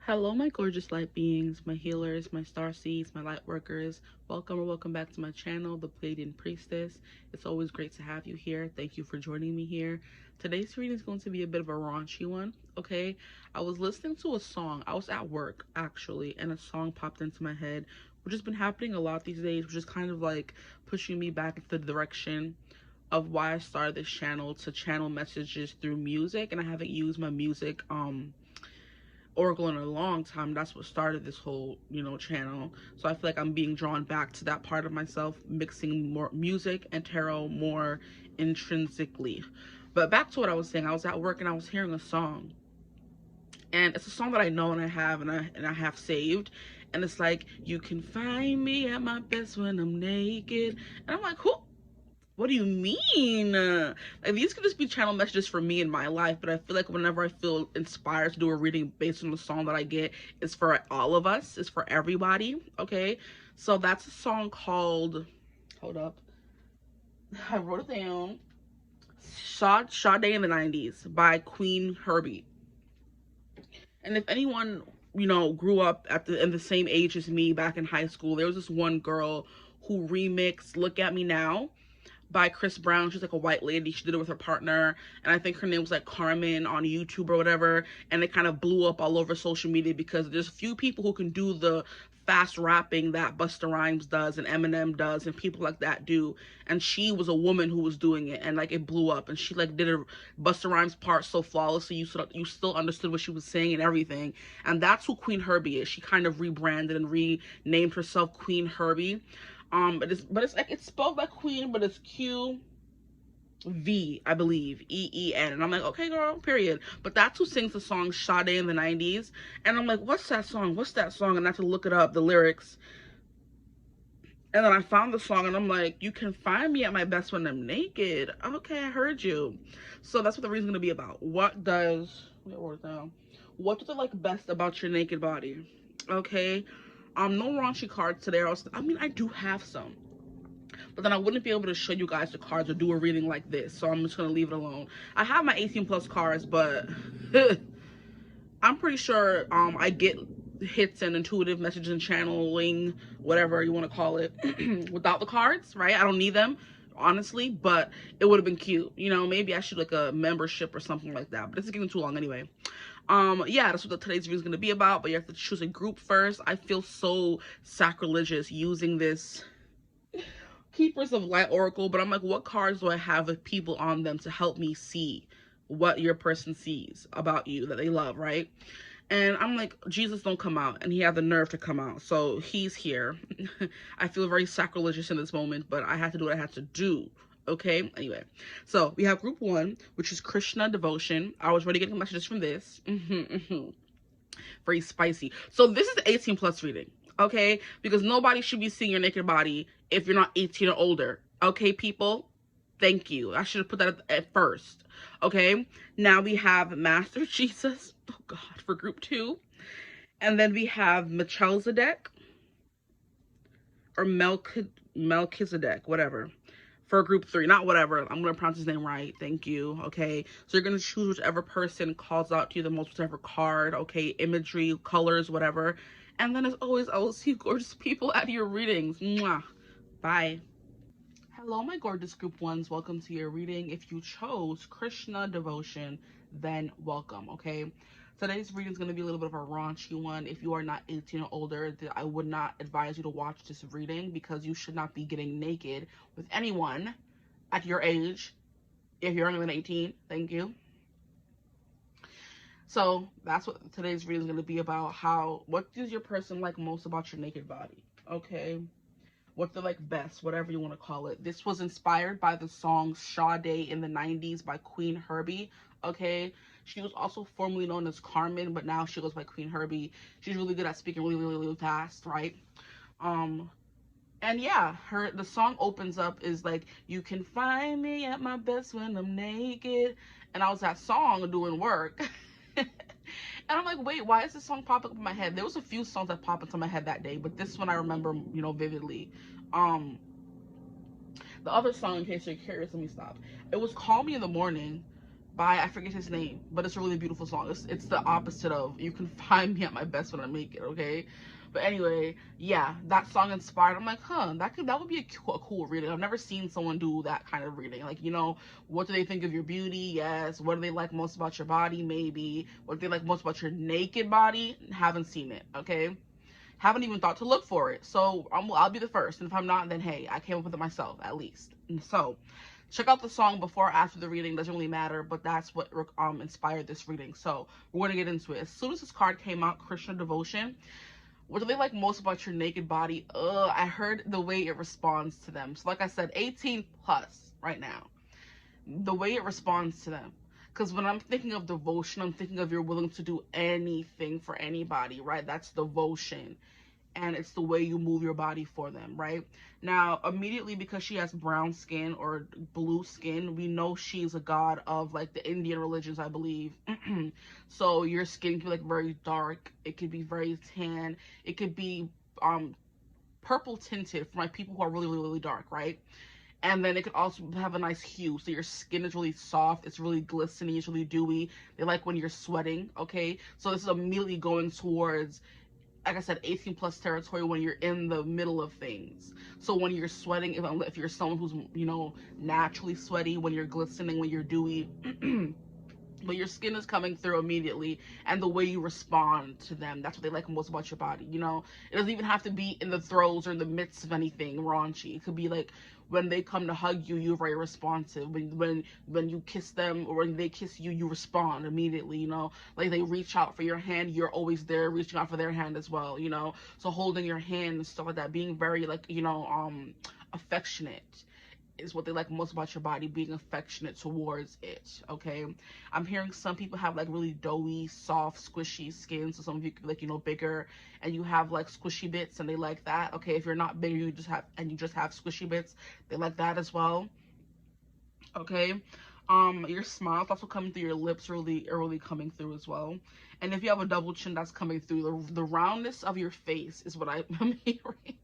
Hello, my gorgeous light beings, my healers, my star seeds, my light workers. Welcome or welcome back to my channel, the Pleiadian Priestess. It's always great to have you here. Thank you for joining me here. Today's reading is going to be a bit of a raunchy one, okay? I was listening to a song. I was at work, actually, and a song popped into my head, which has been happening a lot these days, which is kind of like pushing me back into the direction of why I started this channel, to channel messages through music, and I haven't used my music, oracle in a long time. That's what started this whole channel. So I feel like I'm being drawn back to that part of myself, mixing more music and tarot more intrinsically. But back to what I was saying, I was at work and I was hearing a song, and it's a song that I know and I have saved, and it's like, you can find me at my best when I'm naked. And I'm like, who? What do you mean? Like, these could just be channel messages for me in my life, but I feel like whenever I feel inspired to do a reading based on the song that I get, it's for all of us. It's for everybody, okay? So that's a song called, hold up, I wrote it down, Sade in the 90s by Queen Herbie. And if anyone, grew up in the same age as me back in high school, there was this one girl who remixed Look at Me Now by Chris Brown. She's like a white lady. She did it with her partner, and I think her name was like Carmen on YouTube or whatever, and it kind of blew up all over social media because there's a few people who can do the fast rapping that Busta Rhymes does and Eminem does and people like that do, and she was a woman who was doing it, and like it blew up, and she like did a Busta Rhymes part so flawlessly you still understood what she was saying and everything. And that's who Queen Herbie is. She kind of rebranded and renamed herself Queen Herbie. But it's like, it's spelled like Queen, but it's QV, I believe, EEN. And I'm like, okay, girl, period. But that's who sings the song Sade in the 90s. And I'm like, what's that song? What's that song? And I had to look it up, the lyrics. And then I found the song, and I'm like, you can find me at my best when I'm naked. Okay, I heard you. So that's what the reading's gonna be about. What do they like best about your naked body? Okay. No raunchy cards today. I mean, I do have some, but then I wouldn't be able to show you guys the cards or do a reading like this, so I'm just gonna leave it alone. I have my 18 plus cards, but I'm pretty sure I get hits and intuitive messages and channeling, whatever you want to call it, without the cards, right? I don't need them, honestly, but it would have been cute. Maybe I should like a membership or something like that, but this is getting too long anyway. Yeah, that's what today's video is going to be about, but you have to choose a group first. I feel so sacrilegious using this Keepers of Light Oracle, but I'm like, what cards do I have with people on them to help me see what your person sees about you that they love, right? And I'm like, Jesus don't come out, and he had the nerve to come out, so he's here. I feel very sacrilegious in this moment, but I had to do what I had to do. Okay, anyway, so we have group 1, which is Krishna devotion. I was already getting messages from this. Very spicy. So this is the 18 plus reading, okay? Because nobody should be seeing your naked body if you're not 18 or older. Okay, people? Thank you. I should have put that at first. Okay, now we have Master Jesus, oh God, for group 2. And then we have Melchizedek, or Melchizedek, whatever, for group 3. Not whatever, I'm going to pronounce his name right. Thank you. Okay, so you're going to choose whichever person calls out to you the most, whichever card, okay, imagery, colors, whatever. And then as always, I will see gorgeous people at your readings. Mwah. Bye. Hello, my gorgeous group 1s. Welcome to your reading. If you chose Krishna devotion, then welcome, okay? Today's reading is going to be a little bit of a raunchy one. If you are not 18 or older, I would not advise you to watch this reading, because you should not be getting naked with anyone at your age if you're younger than 18. Thank you. So that's what today's reading is going to be about. What does your person like most about your naked body? Okay. What they like best, whatever you want to call it. This was inspired by the song Sade in the 90s by Queen Herbie. Okay. She was also formerly known as Carmen, but now she goes by Queen Herbie. She's really good at speaking really, really, really fast, right? And yeah, the song opens up is like, you can find me at my best when I'm naked. And I was that song doing work. And I'm like, wait, why is this song popping up in my head? There was a few songs that popped into my head that day, but this one I remember, vividly. The other song, in case you're curious, let me stop. It was Call Me in the Morning by, I forget his name, but it's a really beautiful song. It's the opposite of "You Can Find Me at My Best When I Make It," okay? But anyway, yeah, that song inspired. I'm like, huh, that would be a cool reading. I've never seen someone do that kind of reading. Like, you know, what do they think of your beauty? Yes. What do they like most about your body? Maybe. What do they like most about your naked body? Haven't seen it, okay? Haven't even thought to look for it. So I'll be the first. And if I'm not, then hey, I came up with it myself, at least. And so check out the song before or after the reading. Doesn't really matter, but that's what inspired this reading. So we're going to get into it. As soon as this card came out, Krishna Devotion. What do they like most about your naked body? I heard the way it responds to them. So like I said, 18 plus right now. The way it responds to them. Because when I'm thinking of devotion, I'm thinking of you're willing to do anything for anybody, right? That's devotion. And it's the way you move your body for them, right? Now, immediately, because she has brown skin or blue skin, we know she's a god of, like, the Indian religions, I believe. So your skin can be, like, very dark. It could be very tan. It could be purple tinted for my people who are really, really, really dark, right? And then it could also have a nice hue. So your skin is really soft. It's really glistening. It's really dewy. They like when you're sweating, okay? So this is immediately going towards, like I said, 18 plus territory when you're in the middle of things. So when you're sweating, if you're someone who's, you know, naturally sweaty, when you're glistening, when you're dewy, but your skin is coming through immediately, and the way you respond to them, that's what they like most about your body, you know? It doesn't even have to be in the throes or in the midst of anything raunchy. It could be like when they come to hug you, you're very responsive. When you kiss them, or when they kiss you, you respond immediately, you know? Like they reach out for your hand, you're always there reaching out for their hand as well, you know? So holding your hand and stuff like that, being very, like, you know, affectionate is what they like most about your body, being affectionate towards it, okay? I'm hearing some people have, like, really doughy, soft, squishy skin. So some of you could be, like, you know, bigger, and you have, like, squishy bits, and they like that, okay? If you're not bigger, you just have squishy bits, they like that as well, okay? Your smile also coming through, your lips really coming through as well. And if you have a double chin, that's coming through. The roundness of your face is what I'm hearing.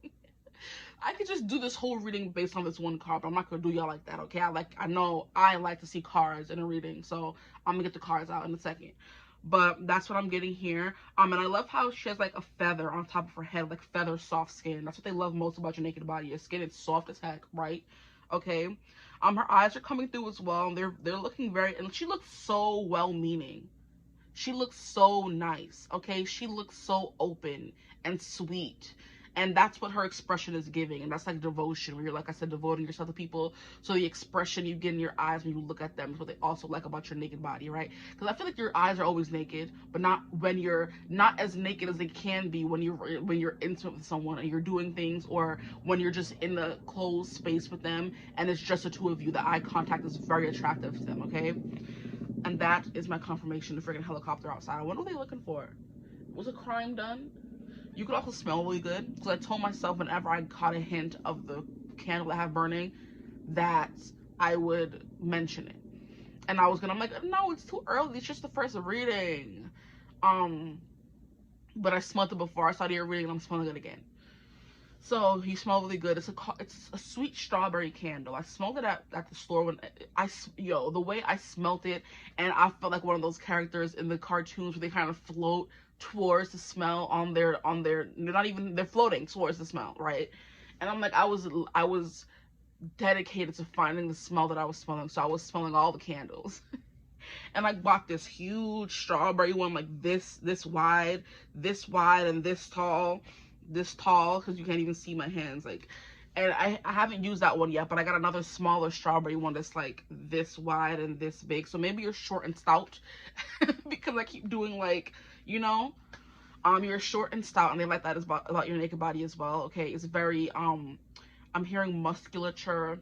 I could just do this whole reading based on this one card, but I'm not gonna do y'all like that, okay? I know I like to see cards in a reading, so I'm gonna get the cards out in a second. But that's what I'm getting here. And I love how she has, like, a feather on top of her head, like feather soft skin. That's what they love most about your naked body. Your skin is soft as heck, right? Okay. Her eyes are coming through as well. And they're looking very, and she looks so well-meaning. She looks so nice, okay? She looks so open and sweet. And that's what her expression is giving. And that's like devotion, where you're, like I said, devoting yourself to people. So the expression you get in your eyes when you look at them is what they also like about your naked body, right? Because I feel like your eyes are always naked, but not when you're not as naked as they can be when you're intimate with someone and you're doing things, or when you're just in the closed space with them and it's just the two of you. The eye contact is very attractive to them, okay? And that is my confirmation. The freaking helicopter outside. What are they looking for? Was a crime done? You could also smell really good, because I told myself whenever I caught a hint of the candle I have burning that I would mention it. And I'm like, no, it's too early. It's just the first reading. But I smelled it before I started your reading, and I'm smelling it again. So you smell really good. It's a sweet strawberry candle. I smelled it at the store when the way I smelled it, and I felt like one of those characters in the cartoons where they kind of float towards the smell they're floating towards the smell, right? And I'm like, I was dedicated to finding the smell that I was smelling, so I was smelling all the candles. And I bought this huge strawberry one, like this wide, and this tall, because you can't even see my hands, like. And I haven't used that one yet, but I got another smaller strawberry one that's like this wide and this big. So maybe you're short and stout, because I keep doing, like, you know, you're short and stout, and they like that about your naked body as well, okay? It's very, I'm hearing musculature.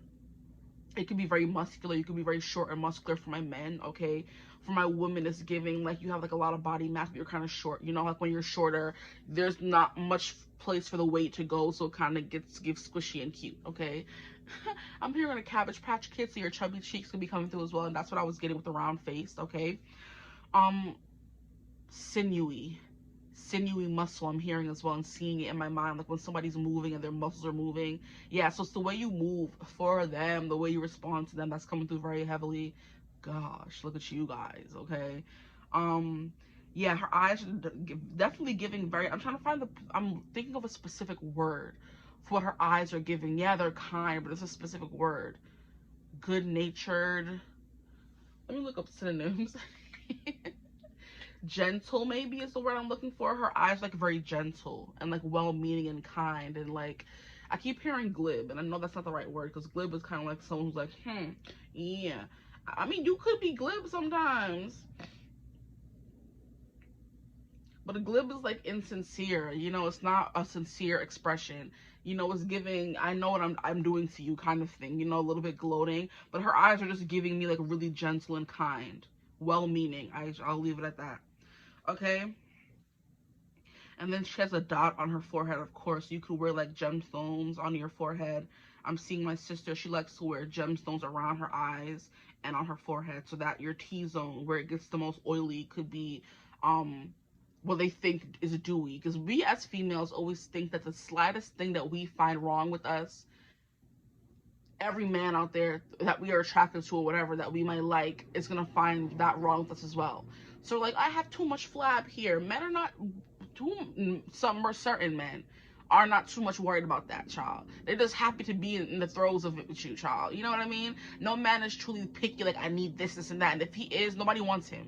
It could be very muscular. You could be very short and muscular for my men, okay? For my women, it's giving, like, you have, like, a lot of body mass, but you're kind of short. You know, like, when you're shorter, there's not much place for the weight to go, so it kind of gives squishy and cute, okay? I'm hearing a Cabbage Patch Kid, so your chubby cheeks can be coming through as well, and that's what I was getting with the round face, okay? Sinewy muscle I'm hearing as well, and seeing it in my mind, like when somebody's moving and their muscles are moving. Yeah, so it's the way you move for them, the way you respond to them, that's coming through very heavily. gosh, look at you guys, okay? Yeah, her eyes are definitely giving very, I'm thinking of a specific word for what her eyes are giving. Yeah, they're kind, but it's a specific word. Good-natured. Let me look up synonyms. Gentle, maybe, is the word I'm looking for. Her eyes like very gentle and like well-meaning and kind, and like I keep hearing glib, and I know that's not the right word, because glib is kind of like someone who's like, yeah. I mean, you could be glib sometimes, but a glib is like insincere, you know. It's not a sincere expression, you know. It's giving, I know what I'm doing to you kind of thing, you know, a little bit gloating. But her eyes are just giving me like really gentle and kind, well-meaning. I'll leave it at that. Okay. And then she has a dot on her forehead. Of course, you could wear like gemstones on your forehead. I'm seeing my sister, she likes to wear gemstones around her eyes and on her forehead, so that your T-zone, where it gets the most oily, could be what they think is dewy. Because we as females always think that the slightest thing that we find wrong with us, every man out there that we are attracted to or whatever that we might like is gonna find that wrong with us as well. So like, I have too much flab here. Men are not some or certain men are not too much worried about that, child. They're just happy to be in the throes of it with you, child. You know what I mean? No man is truly picky, like, I need this and that. And if he is, nobody wants him.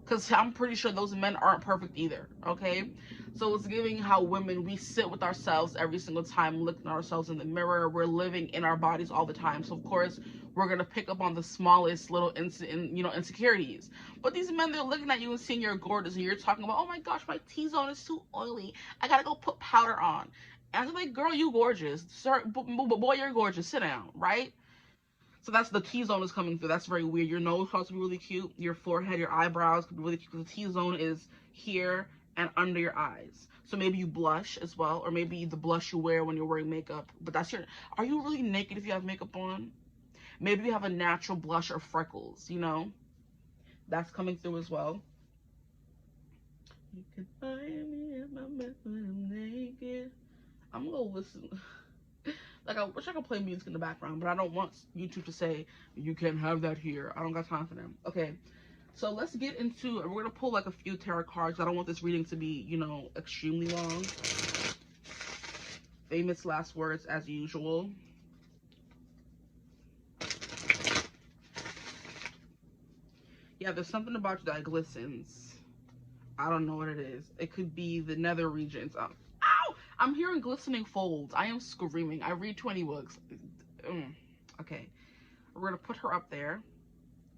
Because I'm pretty sure those men aren't perfect either, okay? So it's giving how women, we sit with ourselves every single time, looking at ourselves in the mirror. We're living in our bodies all the time. So, of course, we're going to pick up on the smallest little insecurities. But these men, they're looking at you and seeing you're gorgeous, and you're talking about, oh my gosh, my T-zone is too oily. I got to go put powder on. And I'm like, girl, you gorgeous. Sir, boy, you're gorgeous. Sit down, right? So that's the T-zone is coming through. That's very weird. Your nose has to be really cute. Your forehead, your eyebrows could be really cute. The T-zone is here and under your eyes. So maybe you blush as well, or maybe the blush you wear when you're wearing makeup. But that's your, are you really naked if you have makeup on? Maybe you have a natural blush or freckles, you know? That's coming through as well. You can find me in my bed when I'm naked. I'm gonna listen. Like, I wish I could play music in the background, but I don't want YouTube to say, you can't have that here. I don't got time for them. Okay, so let's get into, we're going to pull like a few tarot cards. I don't want this reading to be, you know, extremely long. Famous last words as usual. Yeah, there's something about you that glistens. I don't know what it is. It could be the nether regions. Ow! I'm hearing glistening folds. I am screaming. I read 20 books. Okay. We're going to put her up there.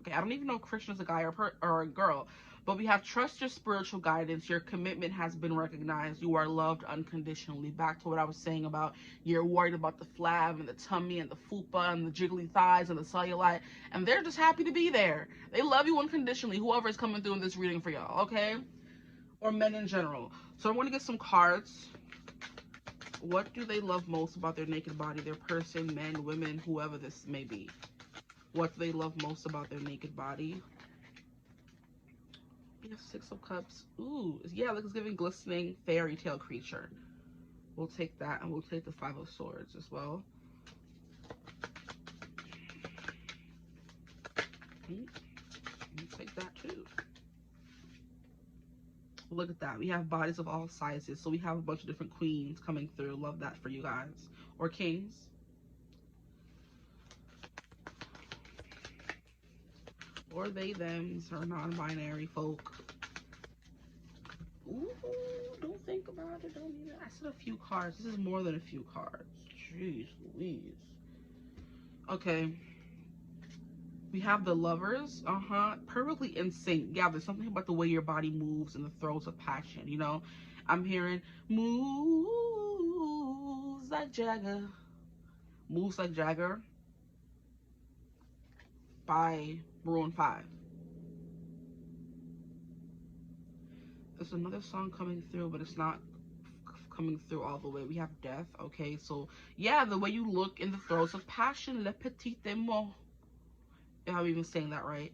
Okay, I don't even know if Christian is a guy or a girl. But we have trust your spiritual guidance. Your commitment has been recognized. You are loved unconditionally. Back to what I was saying about you're worried about the flab and the tummy and the fupa and the jiggly thighs and the cellulite. And they're just happy to be there. They love you unconditionally. Whoever is coming through in this reading for y'all, okay? Or men in general. So I'm going to get some cards. What do they love most about their naked body? Their person, men, women, whoever this may be. What do they love most about their naked body? We have 6 of Cups. Ooh, yeah, like it's giving glistening fairy tale creature. We'll take that, and we'll take the 5 of Swords as well. We'll take that too. Look at that. We have bodies of all sizes. So we have a bunch of different queens coming through. Love that for you guys. Or kings. Or they, thems, or non-binary folk. Ooh, don't think about it. Don't even. I said a few cards. This is more than a few cards. Jeez Louise. Okay. We have the Lovers. Perfectly in sync. Yeah, there's something about the way your body moves in the throes of passion, you know? I'm hearing moves like Jagger. Moves Like Jagger by Maroon 5. There's another song coming through, but it's not coming through all the way. We have Death. Okay, so yeah, the way you look in the throes of passion. Le petit amour. If I'm even saying that right.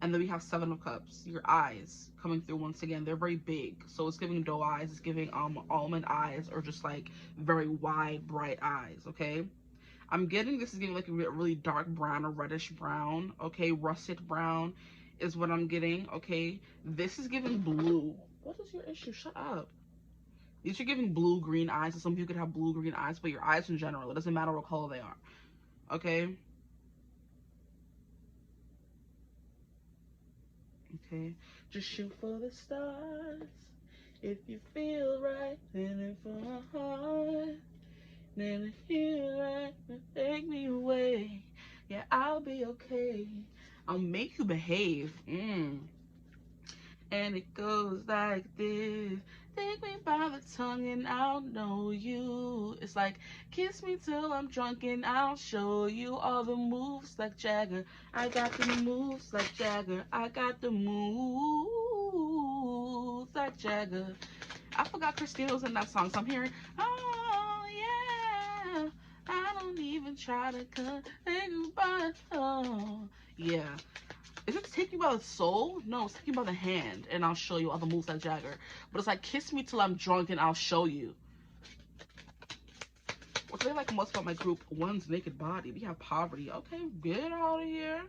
And then we have 7 of Cups. Your eyes coming through once again. They're very big. So it's giving doe eyes. It's giving almond eyes, or just like very wide, bright eyes. Okay. I'm getting this is getting like a really dark brown or reddish brown. Okay, russet brown is what I'm getting. Okay, this is giving blue. What is your issue? Shut up. These are giving blue green eyes. So some of you could have blue green eyes, but your eyes in general, it doesn't matter what color they are. Okay. Okay, just shoot for the stars. If you feel right, then it for my heart. Then if you feel right, then take me away. Yeah, I'll be okay. I'll make you behave. And it goes like this. Take me by the tongue and I'll know you. It's like, kiss me till I'm drunk and I'll show you all the moves like Jagger. I got the moves like Jagger. I got the moves like Jagger. I forgot Christina was in that song, so I'm hearing, oh yeah, I don't even try to cut goodbye. Oh yeah. Is it Take Me by the Soul? No, it's Take Me by the Hand, and I'll show you all the moves like Jagger. But it's like, kiss me till I'm drunk and I'll show you. What do they like most about my group? One's naked body. We have poverty. Okay, get out of here.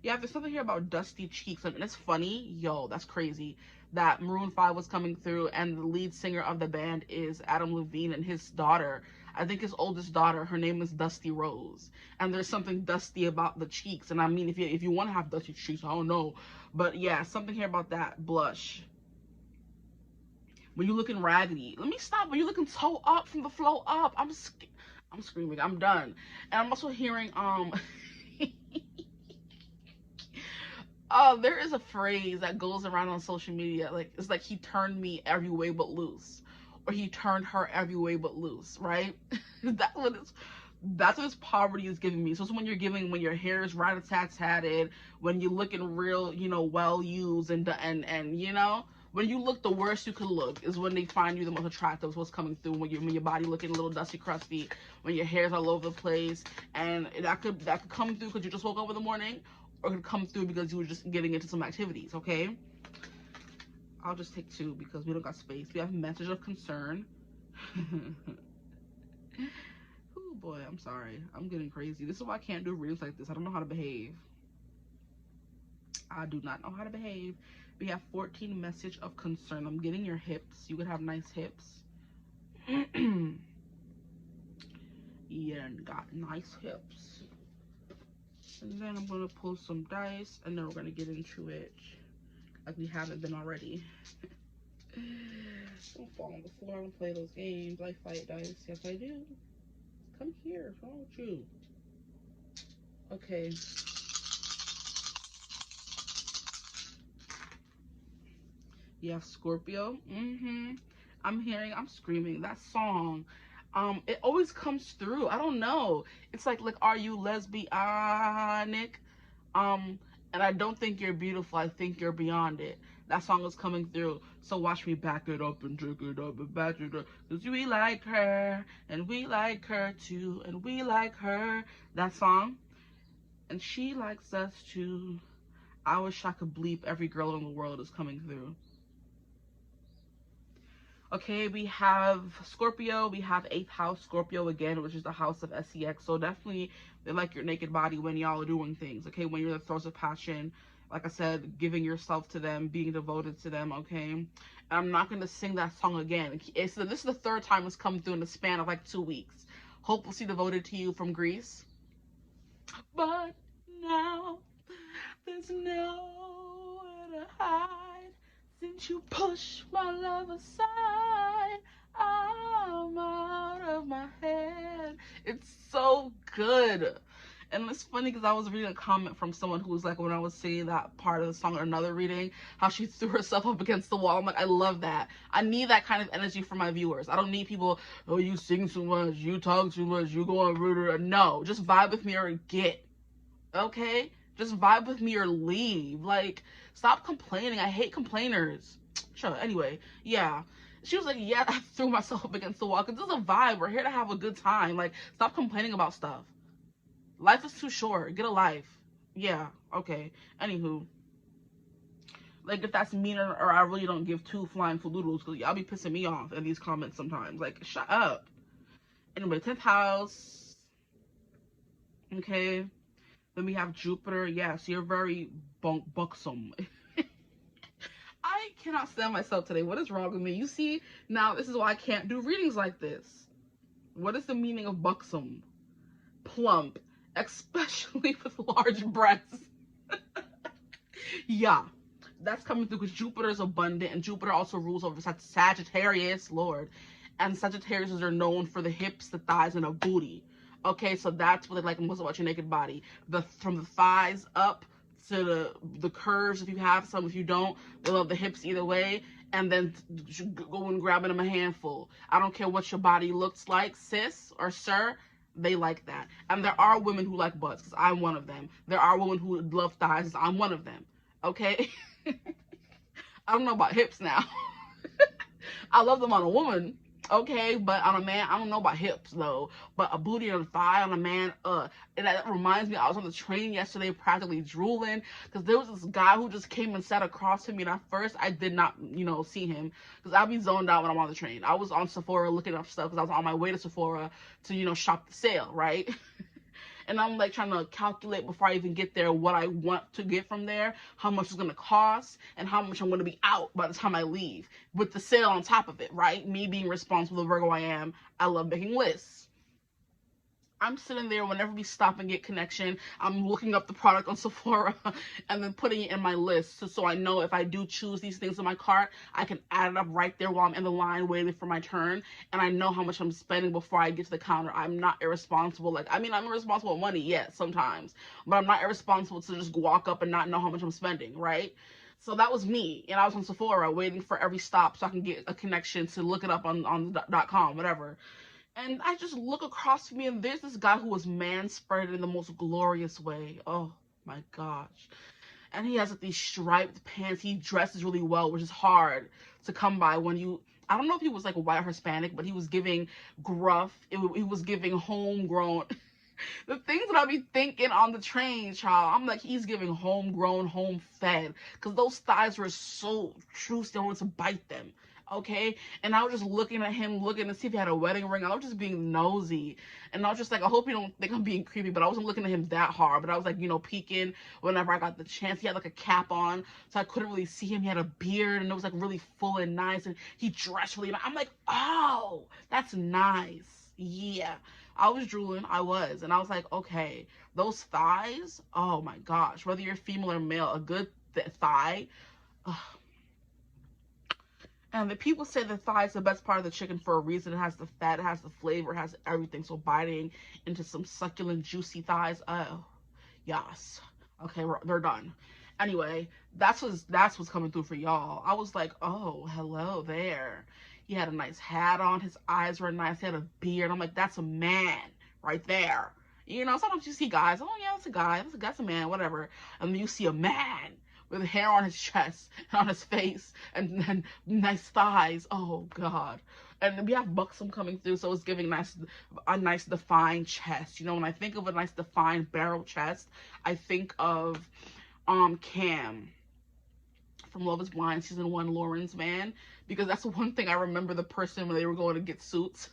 Yeah, there's something here about dusty cheeks. And it's funny. Yo, that's crazy. That Maroon 5 was coming through, and the lead singer of the band is Adam Levine, and his daughter, I think his oldest daughter, her name is Dusty Rose. And there's something dusty about the cheeks. And I mean, if you want to have dusty cheeks, I don't know. But yeah, something here about that blush. When you're looking raggedy. Let me stop. When you're looking toe up from the flow up. I'm screaming. I'm done. And I'm also hearing, oh, there is a phrase that goes around on social media. Like, it's like, he turned me every way but loose. Or he turned her every way but loose, right? That's what this poverty is giving me. So it's when your hair is rat-a-tat-tatted, when you're looking real, well used, and when you look the worst you could look is when they find you the most attractive. Is what's coming through when your body looking a little dusty, crusty, when your hair's all over the place, and that could come through because you just woke up in the morning, or it could come through because you were just getting into some activities. Okay. I'll just take two because we don't got space. We have message of concern. Oh boy, I'm sorry. I'm getting crazy. This is why I can't do readings like this. I don't know how to behave. I do not know how to behave. We have 14 message of concern. I'm getting your hips. You could have nice hips. Yeah, got nice hips. And then I'm going to pull some dice, and then we're going to get into it. Like we haven't been already. Don't fall on the floor and play those games. I fight dice. Yes, I do. Come here. What's wrong with you? Okay. You have Scorpio. I'm screaming. That song. It always comes through. I don't know. It's like, are you lesbianic? And I don't think you're beautiful. I think you're beyond it. That song is coming through. So watch me back it up and drink it up and back it up. Because we like her. And we like her too. And we like her. That song. And she likes us too. I wish I could bleep every girl in the world is coming through. Okay, we have Scorpio. We have 8th house Scorpio again, which is the house of sex. So definitely, they like your naked body when y'all are doing things. Okay, when you're in the throes of passion. Like I said, giving yourself to them, being devoted to them. Okay, and I'm not going to sing that song again. This is the 3rd time it's come through in the span of like 2 weeks. Hopelessly devoted to you from Greece. But now there's nowhere to hide. Since you push my love aside, I'm out of my head. It's so good. And it's funny because I was reading a comment from someone who was like, when I was singing that part of the song or another reading, how she threw herself up against the wall. I'm like, I love that. I need that kind of energy from my viewers. I don't need people, oh, you sing too much, you talk too much, you go on. No, just vibe with me or get. Okay? Just vibe with me or leave. Like, stop complaining. I hate complainers. Sure. Anyway, yeah. She was like, yeah, I threw myself up against the wall. Because this is a vibe. We're here to have a good time. Like, stop complaining about stuff. Life is too short. Get a life. Yeah. Okay. Anywho. Like, if that's mean or I really don't give two flying fludoodles. Because y'all be pissing me off in these comments sometimes. Like, shut up. Anyway, 10th house. Okay. Then we have Jupiter. Yes, you're very buxom. I cannot stand myself today. What is wrong with me? You see, now this is why I can't do readings like this. What is the meaning of buxom? Plump, especially with large breasts. Yeah, that's coming through because Jupiter is abundant, and Jupiter also rules over Sagittarius, Lord. And Sagittarius are known for the hips, the thighs, and a booty. Okay, so that's what they like most about your naked body. From the thighs up to the curves, if you have some. If you don't, they love the hips either way. And then go and grabbing them a handful. I don't care what your body looks like, sis or sir. They like that. And there are women who like butts, because I'm one of them. There are women who love thighs, because I'm one of them. Okay? I don't know about hips now. I love them on a woman, okay, but on a man, I don't know about hips though. But a booty and a thigh on a man, and that reminds me, I was on the train yesterday practically drooling because there was this guy who just came and sat across from me, and at first I did not, see him because I'll be zoned out when I'm on the train. I was on Sephora looking up stuff because I was on my way to Sephora to, shop the sale, right? And I'm like trying to calculate before I even get there what I want to get from there, how much it's going to cost, and how much I'm going to be out by the time I leave, with the sale on top of it, right? Me being responsible, the Virgo I am, I love making lists. I'm sitting there whenever we stop and get connection, I'm looking up the product on Sephora and then putting it in my list so I know if I do choose these things in my cart, I can add it up right there while I'm in the line waiting for my turn, and I know how much I'm spending before I get to the counter. I'm not irresponsible. I'm irresponsible with money, yes, sometimes, but I'm not irresponsible to just walk up and not know how much I'm spending, right? So that was me, and I was on Sephora waiting for every stop so I can get a connection to look it up on .com, whatever. And I just look across from me, and there's this guy who was man-spreaded in the most glorious way. Oh my gosh. And he has like these striped pants. He dresses really well, which is hard to come by when you, I don't know if he was like white or Hispanic, but he was giving gruff. He was giving homegrown. The things that I be thinking on the train, child, I'm like, he's giving homegrown, home-fed, because those thighs were so juicy, I wanted to bite them. Okay, and I was just looking at him, looking to see if he had a wedding ring. I was just being nosy, and I was just like, I hope you don't think I'm being creepy, but I wasn't looking at him that hard, but I was like, peeking whenever I got the chance. He had like a cap on, so I couldn't really see him. He had a beard, and it was like really full and nice, and he dressed really nice. I'm like, oh, that's nice. Yeah, I was drooling, and I was like, okay, those thighs, oh my gosh, whether you're female or male, a good thigh. And the people say the thigh is the best part of the chicken for a reason. It has the fat, it has the flavor, it has everything. So biting into some succulent, juicy thighs, oh, yes. Okay, they're done. Anyway, that's what's coming through for y'all. I was like, oh, hello there. He had a nice hat on. His eyes were nice. He had a beard. I'm like, that's a man right there. Sometimes you see guys, oh yeah, that's a guy. That's a man, whatever. And then you see a man with hair on his chest and on his face and nice thighs. Oh God. And we have buxom coming through, so it's giving a nice defined chest. When I think of a nice defined barrel chest, I think of Cam from Love is Blind season 1, Lauren's man, because that's the one thing I remember the person when they were going to get suits.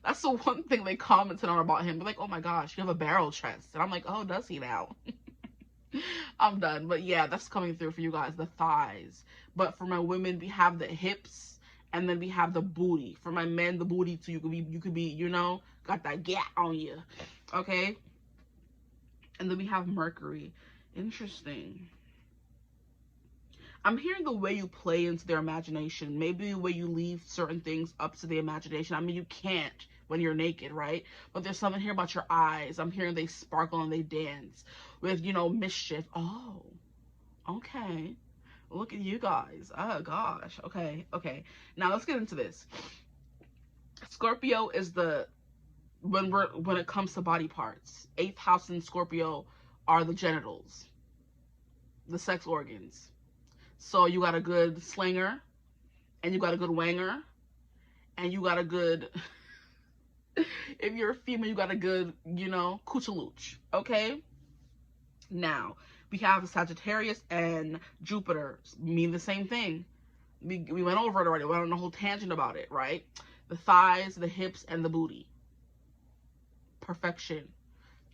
That's the one thing they commented on about him. They're like, oh my gosh, you have a barrel chest. And I'm like, oh, does he now? I'm done. But yeah, that's coming through for you guys, the thighs. But for my women, we have the hips, and then we have the booty. For my men, the booty too. You could be, got that gap on you. Okay? And then we have Mercury. Interesting. I'm hearing the way you play into their imagination. Maybe the way you leave certain things up to the imagination. You can't when you're naked, right? But there's something here about your eyes. I'm hearing they sparkle and they dance with, mischief. Oh, okay. Look at you guys. Oh, gosh. Okay. Now, let's get into this. Scorpio is when it comes to body parts. 8th house in Scorpio are the genitals, the sex organs. So you got a good slinger, and you got a good wanger, and you got a good, if you're a female, you got a good, 𝐓𝐡𝐮𝐬𝐥, okay? Now, we have the Sagittarius and Jupiter mean the same thing. We went over it already. We went on a whole tangent about it, right? The thighs, the hips, and the booty. Perfection.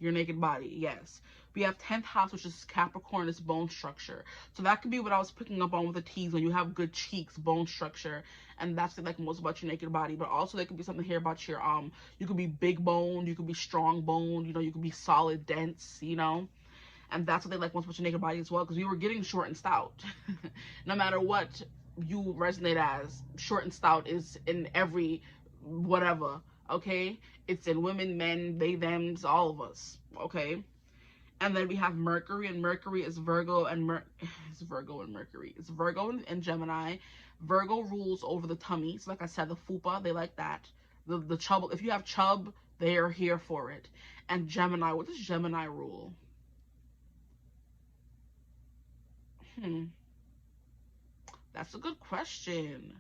your naked body, yes. We have 10th house, which is Capricorn, is bone structure. So that could be what I was picking up on with the T's, when you have good cheeks, bone structure, and that's like most about your naked body. But also there could be something here about your you could be big boned, you could be strong boned, you know, you could be solid, dense, you know. And that's what they like most about your naked body as well, because we were getting short and stout. No matter what you resonate as, short and stout is in every whatever, okay? It's in women, men, they, thems, all of us, okay? And then we have Mercury, and Mercury is Virgo, and it's Virgo and Mercury. It's Virgo and Gemini. Virgo rules over the tummy. So like I said, the fupa, they like that. The chub, if you have chub, they are here for it. And Gemini, what does Gemini rule? That's a good question.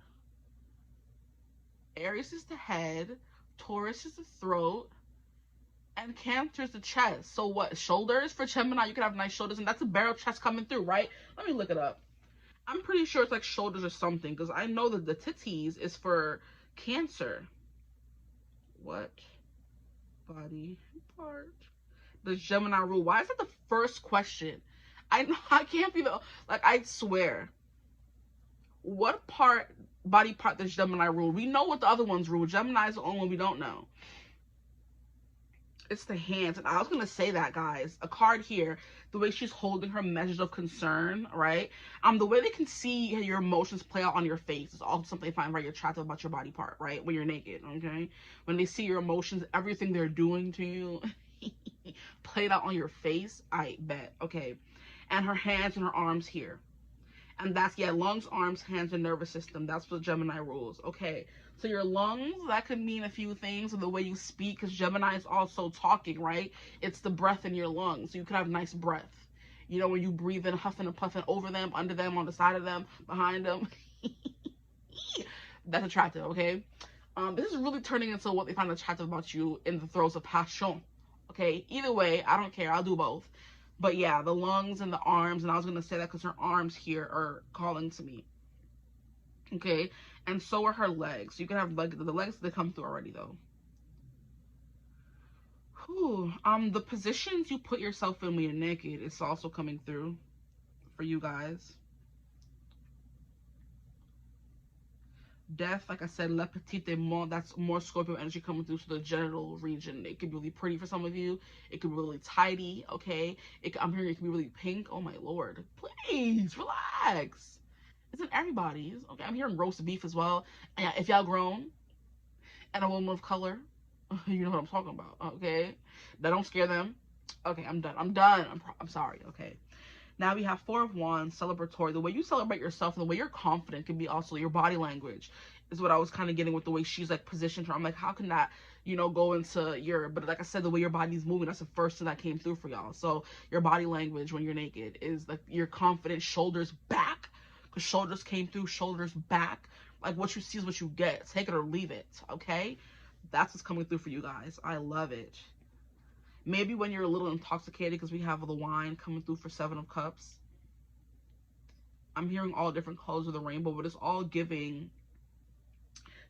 Aries is the head, Taurus is the throat, and Cancer is the chest. So what? Shoulders for Gemini? You can have nice shoulders, and that's a barrel chest coming through, right? Let me look it up. I'm pretty sure it's like shoulders or something, because I know that the titties is for Cancer. What body part does Gemini rule? Why is that the first question? I know I can't be the, like, I swear. What body part does Gemini rule? We know what the other ones rule. Gemini is the only one we don't know. It's the hands. And I was gonna say that, guys. A card here, the way she's holding her measures of concern, right? The way they can see your emotions play out on your face is also something they find very attractive about your body part, right? When you're naked, okay? When they see your emotions, everything they're doing to you played out on your face, I bet, okay? And her hands and her arms here. And that's, yeah, lungs, arms, hands, and nervous system. That's what Gemini rules. Okay, so your lungs, that could mean a few things, or the way you speak, because Gemini is also talking, right? It's the breath in your lungs. So you could have nice breath. You know, when you breathe in, huffing and puffing over them, under them, on the side of them, behind them. That's attractive, okay? This is really turning into what they find attractive about you in the throes of passion. Okay, either way, I don't care. I'll do both. But yeah, the lungs and the arms, and I was going to say that because her arms here are calling to me. Okay, and so are her legs. You can have the legs, they come through already though. Whew. The positions you put yourself in when you're naked is also coming through for you guys. Death, like I said, le petit et more, that's more Scorpio energy coming through to the genital region. It could be really pretty for some of you. It could be really tidy, okay? I'm hearing it could be really pink. Oh my lord. Please, relax. Isn't everybody's? Okay, I'm hearing roast beef as well. And if y'all grown and a woman of color, you know what I'm talking about, okay? That don't scare them. Okay, I'm done. I'm sorry, okay? Now we have Four of Wands, celebratory. The way you celebrate yourself and the way you're confident can be also your body language, is what I was kind of getting with the way she's like positioned her. I'm like, how can that, you know, go into your, but like I said, the way your body's moving, that's the first thing that came through for y'all. So your body language when you're naked is like you're confident, shoulders back, because shoulders came through, shoulders back. Like what you see is what you get. Take it or leave it, okay? That's what's coming through for you guys. I love it. Maybe when you're a little intoxicated, because we have the wine coming through for Seven of Cups. I'm hearing all different colors of the rainbow, but it's all giving.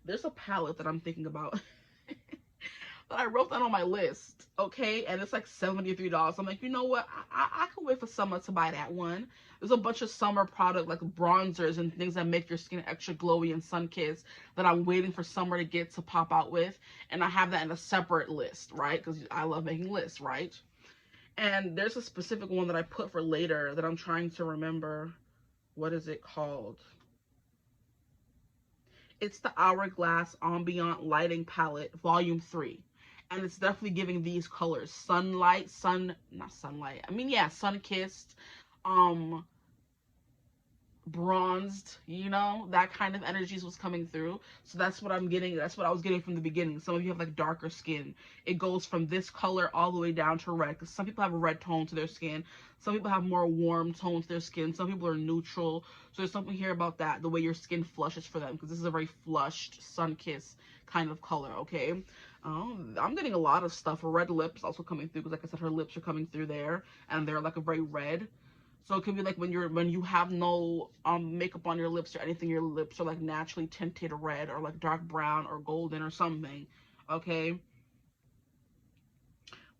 There's a palette that I'm thinking about that I wrote down on my list, okay? And it's like $73. I'm like, you know what? I could wait for summer to buy that one. There's a bunch of summer product, like bronzers and things that make your skin extra glowy and sun-kissed, that I'm waiting for summer to get to pop out with. And I have that in a separate list, right? Because I love making lists, right? And there's a specific one that I put for later that I'm trying to remember. What is it called? It's the Hourglass Ambient Lighting Palette, Volume 3. And it's definitely giving these colors. Sunlight, not sunlight. I mean, yeah, sun-kissed, bronzed, you know, that kind of energies was coming through. So that's what I'm getting. That's what I was getting from the beginning. Some of you have like darker skin. It goes from this color all the way down to red, because some people have a red tone to their skin. Some people have more warm tone to their skin. Some people are neutral. So there's something here about that, the way your skin flushes for them, because this is a very flushed, sun-kissed kind of color, okay? I'm getting a lot of stuff. Red lips also coming through, because like I said, her lips are coming through there, and they're like a very red. So it could be like when you have no makeup on your lips or anything, your lips are like naturally tinted red or like dark brown or golden or something, okay?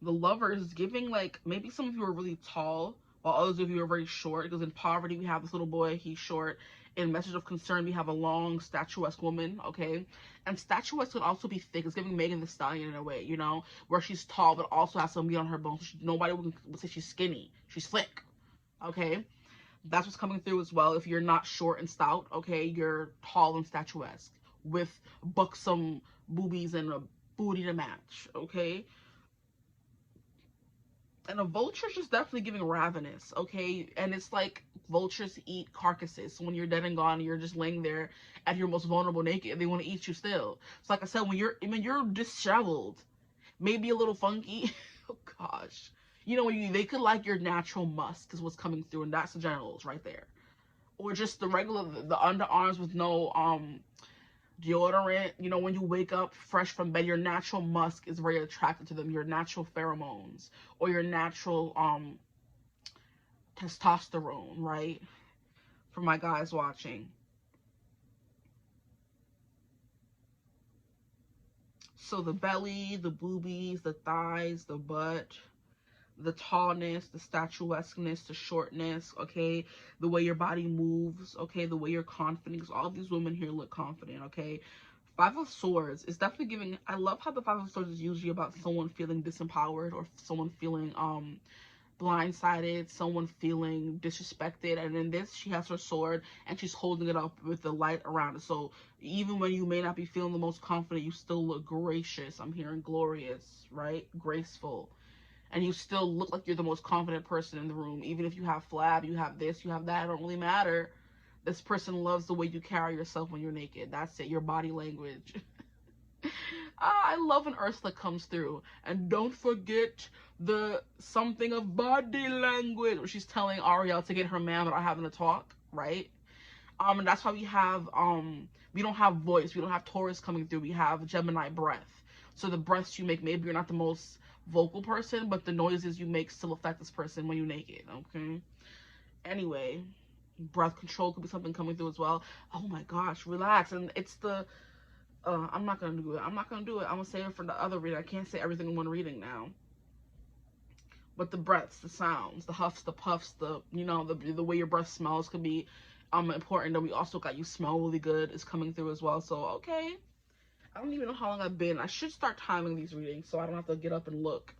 The Lover is giving, like, maybe some of you are really tall while others of you are very short. Because in Poverty we have this little boy, he's short. In Message of Concern we have a long statuesque woman, okay? And statuesque can also be thick. It's giving Megan Thee Stallion in a way, you know, where she's tall but also has some meat on her bones. Nobody would say she's skinny. She's thick, okay? That's what's coming through as well. If you're not short and stout, okay, you're tall and statuesque with buxom boobies and a booty to match, okay? And a vulture is just definitely giving ravenous, okay? And it's like vultures eat carcasses. So when you're dead and gone, you're just laying there at your most vulnerable naked, they want to eat you still. So like I said, when you're disheveled, maybe a little funky, oh gosh, you know, they could like your natural musk is what's coming through, and that's the genitals right there. Or just the regular, the underarms with no deodorant. You know, when you wake up fresh from bed, your natural musk is very attractive to them. Your natural pheromones or your natural testosterone, right? For my guys watching. So the belly, the boobies, the thighs, the butt, the tallness, the statuesqueness, the shortness, okay, the way your body moves, okay, the way you're confident, because all these women here look confident, okay. Five of Swords is definitely giving, I love how the Five of Swords is usually about someone feeling disempowered or someone feeling blindsided, someone feeling disrespected. And in this, she has her sword and she's holding it up with the light around it. So even when you may not be feeling the most confident, you still look gracious. I'm hearing glorious, right? Graceful. And you still look like you're the most confident person in the room. Even if you have flab, you have this, you have that, it don't really matter. This person loves the way you carry yourself when you're naked. That's it, your body language. I love when Ursula comes through. And don't forget the something of body language, where she's telling Ariel to get her man without having to talk, right? And that's why we don't have voice, we don't have Taurus coming through, we have Gemini breath. So the breaths you make, maybe you're not the most vocal person, but the noises you make still affect this person when you're naked, okay? Anyway, breath control could be something coming through as well. Oh my gosh, relax. And it's the I'm not gonna do it. I'm gonna save it for the other reading. I can't say everything in one reading now. But the breaths, the sounds, the huffs, the puffs, the, you know, the way your breath smells could be important. And we also got you smell really good is coming through as well. So okay, I don't even know how long I've been. I should start timing these readings so I don't have to get up and look.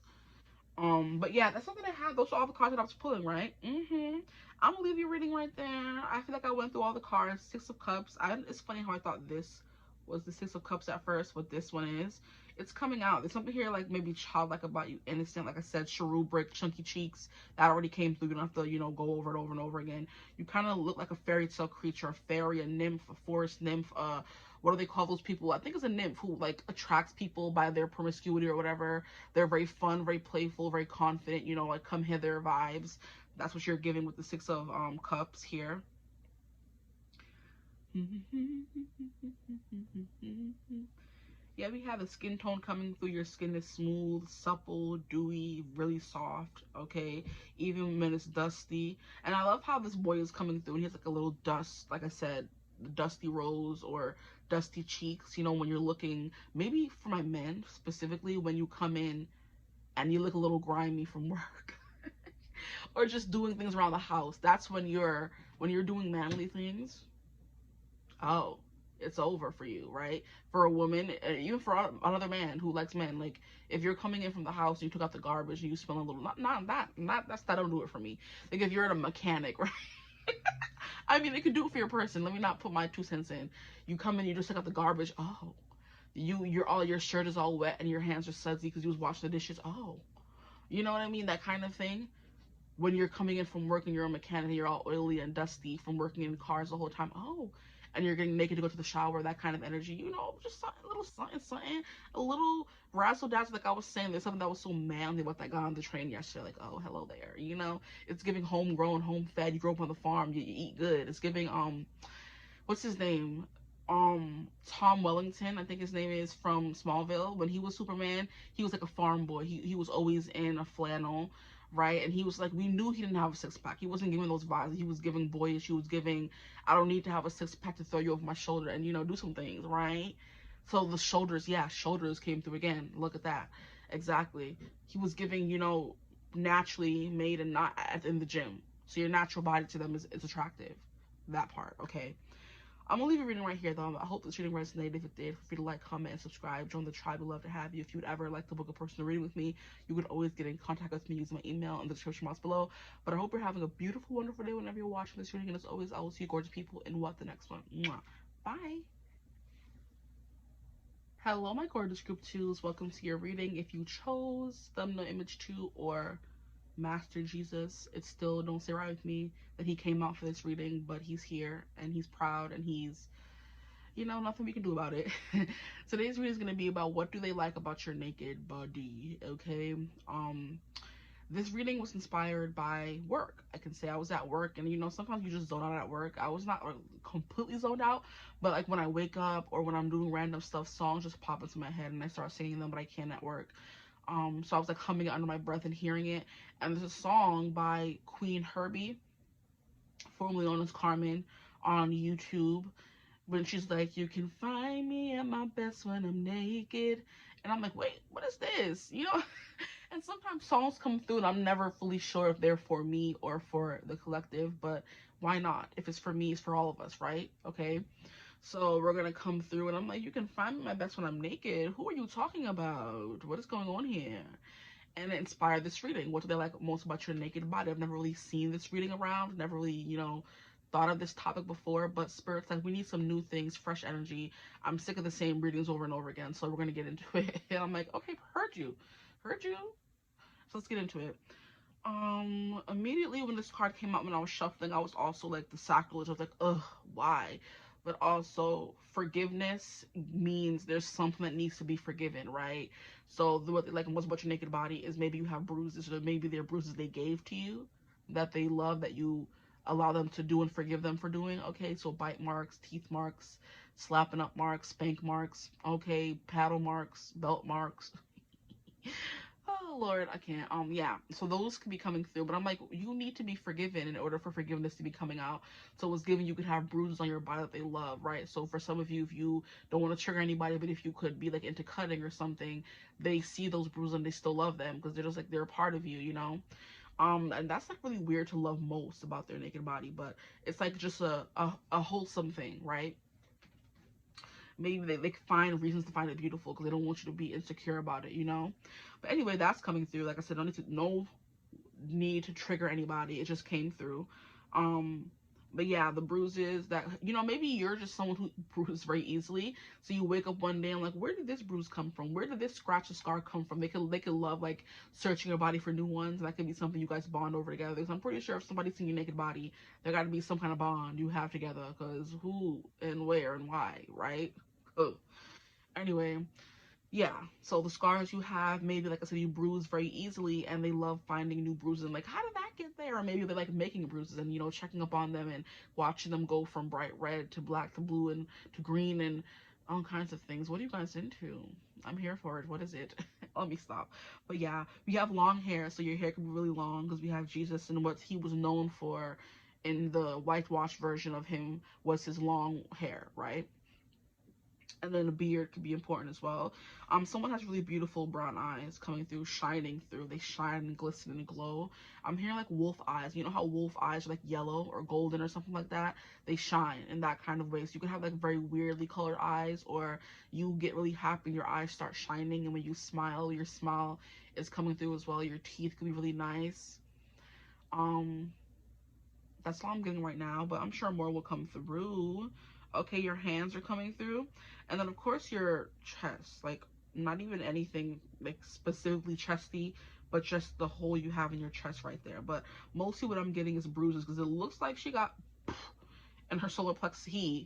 But yeah, that's something I have. Those are all the cards that I was pulling, right? I'm gonna leave you reading right there. I feel like I went through all the cards. Six of Cups. It's funny how I thought this was the Six of Cups at first, but this one is. It's coming out. There's something here like maybe childlike about you, innocent. Like I said, cherubic, chunky cheeks. That already came through. You don't have to, you know, go over it over and over again. You kind of look like a fairy tale creature, a fairy, a nymph, a forest nymph, what do they call those people? I think it's a nymph who like attracts people by their promiscuity or whatever. They're very fun, very playful, very confident, you know, like come hither vibes. That's what you're giving with the Six of Cups here. Yeah, we have the skin tone coming through. Your skin is smooth, supple, dewy, really soft, okay? Even when it's dusty. And I love how this boy is coming through and he has like a little dust, like I said, dusty rose or dusty cheeks, you know, when you're looking, maybe for my men specifically, when you come in and you look a little grimy from work or just doing things around the house. That's when you're doing manly things. Oh, it's over for you, right? For a woman, even for another man who likes men, like if you're coming in from the house and you took out the garbage and you smell a little, that don't do it for me. Like if you're at a mechanic, right? I mean, it could do it for your person. Let me not put my 2 cents in. You come in, you just took out the garbage. Oh, your shirt is all wet and your hands are sudsy because you was washing the dishes. Oh, you know what I mean? That kind of thing. When you're coming in from work and you're a mechanic and you're all oily and dusty from working in cars the whole time. Oh, and you're getting naked to go to the shower, that kind of energy, you know, just something, a little something, a little razzle dazzle. Like I was saying, there's something that was so manly about that guy on the train yesterday. Like, oh, hello there, you know, it's giving homegrown, home fed. You grew up on the farm, you eat good. It's giving what's his name? Tom Wellington, I think his name is, from Smallville. When he was Superman, he was like a farm boy. He was always in a flannel, right? And he was like, we knew he didn't have a six-pack. He wasn't giving those vibes. He was giving boyish. He was giving, I don't need to have a six-pack to throw you over my shoulder and, you know, do some things, right? So the shoulders, yeah, shoulders came through again. Look at that. Exactly. He was giving, you know, naturally made and not in the gym. So your natural body to them is attractive. That part, okay? I'm gonna leave a reading right here though. I hope this reading resonated. If it did, feel free to like, comment, and subscribe. Join the tribe. We'd love to have you. If you would ever like to book a personal reading with me, you could always get in contact with me using my email in the description box below. But I hope you're having a beautiful, wonderful day whenever you're watching this reading. And as always, I will see you gorgeous people in the next one. Mwah. Bye. Hello, my gorgeous group twos. Welcome to your reading. If you chose thumbnail image 2 or Master Jesus, it still don't sit right with me that he came out for this reading, but he's here and he's proud and he's, you know, nothing we can do about it. Today's reading is going to be about what do they like about your naked body, okay? This reading was inspired by work. I can say I was at work, and you know, sometimes you just zone out at work. I was not completely zoned out, but like when I wake up or when I'm doing random stuff, songs just pop into my head and I start singing them, but I can't at work. So I was like humming it under my breath and hearing it. And there's a song by Queen Herbie, formerly known as Carmen, on YouTube, when she's like, you can find me at my best when I'm naked. And I'm like, wait, what is this? You know? And sometimes songs come through and I'm never fully sure if they're for me or for the collective, but why not? If it's for me, it's for all of us, right? Okay. So we're gonna come through and I'm like, you can find me my best when I'm naked. Who are you talking about? What is going on here? And it inspired this reading. What do they like most about your naked body? I've never really seen this reading around, never really, you know, thought of this topic before, but Spirit's like, we need some new things, fresh energy. I'm sick of the same readings over and over again, so we're gonna get into it. And I'm like, okay, heard you. So let's get into it. Immediately when this card came out, when I was shuffling, I was also like, the sacrilege. I was like, ugh, why? But also, forgiveness means there's something that needs to be forgiven, right? So what like what's about your naked body is maybe you have bruises, or maybe they're bruises they gave to you that they love, that you allow them to do and forgive them for doing. Okay, so bite marks, teeth marks, slapping up marks, spank marks, okay, paddle marks, belt marks. Oh Lord, I can't. Yeah. So those could be coming through, but I'm like, you need to be forgiven in order for forgiveness to be coming out. So it's given you could have bruises on your body that they love, right? So for some of you, if you don't want to trigger anybody, but if you could be like into cutting or something, they see those bruises and they still love them because they're just like, they're a part of you, you know? And that's like really weird to love most about their naked body, but it's like just a wholesome thing, right? Maybe they find reasons to find it beautiful because they don't want you to be insecure about it, you know? But anyway, that's coming through. Like I said, no need to trigger anybody. It just came through. But yeah, the bruises that, you know, maybe you're just someone who bruises very easily. So you wake up one day and like, where did this bruise come from? Where did this scratch or scar come from? They could love like searching your body for new ones. And that could be something you guys bond over together. Because I'm pretty sure if somebody's seen your naked body, there got to be some kind of bond you have together. Because who and where and why, right? Oh. Anyway, yeah, so the scars you have, maybe like I said, you bruise very easily and they love finding new bruises and like, how did that get there? Or maybe they like making bruises and, you know, checking up on them and watching them go from bright red to black to blue and to green and all kinds of things. What are you guys into? I'm here for it. What is it? Let me stop. But yeah, we have long hair, so your hair can be really long because we have Jesus, and what he was known for in the whitewashed version of him was his long hair, right? And then a beard could be important as well. Someone has really beautiful brown eyes coming through, shining through. They shine and glisten and glow. I'm hearing like wolf eyes. You know how wolf eyes are like yellow or golden or something like that? They shine in that kind of way. So you can have like very weirdly colored eyes, or you get really happy and your eyes start shining, and when you smile, your smile is coming through as well. Your teeth can be really nice. That's all I'm getting right now, but I'm sure more will come through. Okay, your hands are coming through. And then, of course, your chest. Like, not even anything, like, specifically chesty, but just the hole you have in your chest right there. But mostly what I'm getting is bruises, because it looks like she got in her solar plexus,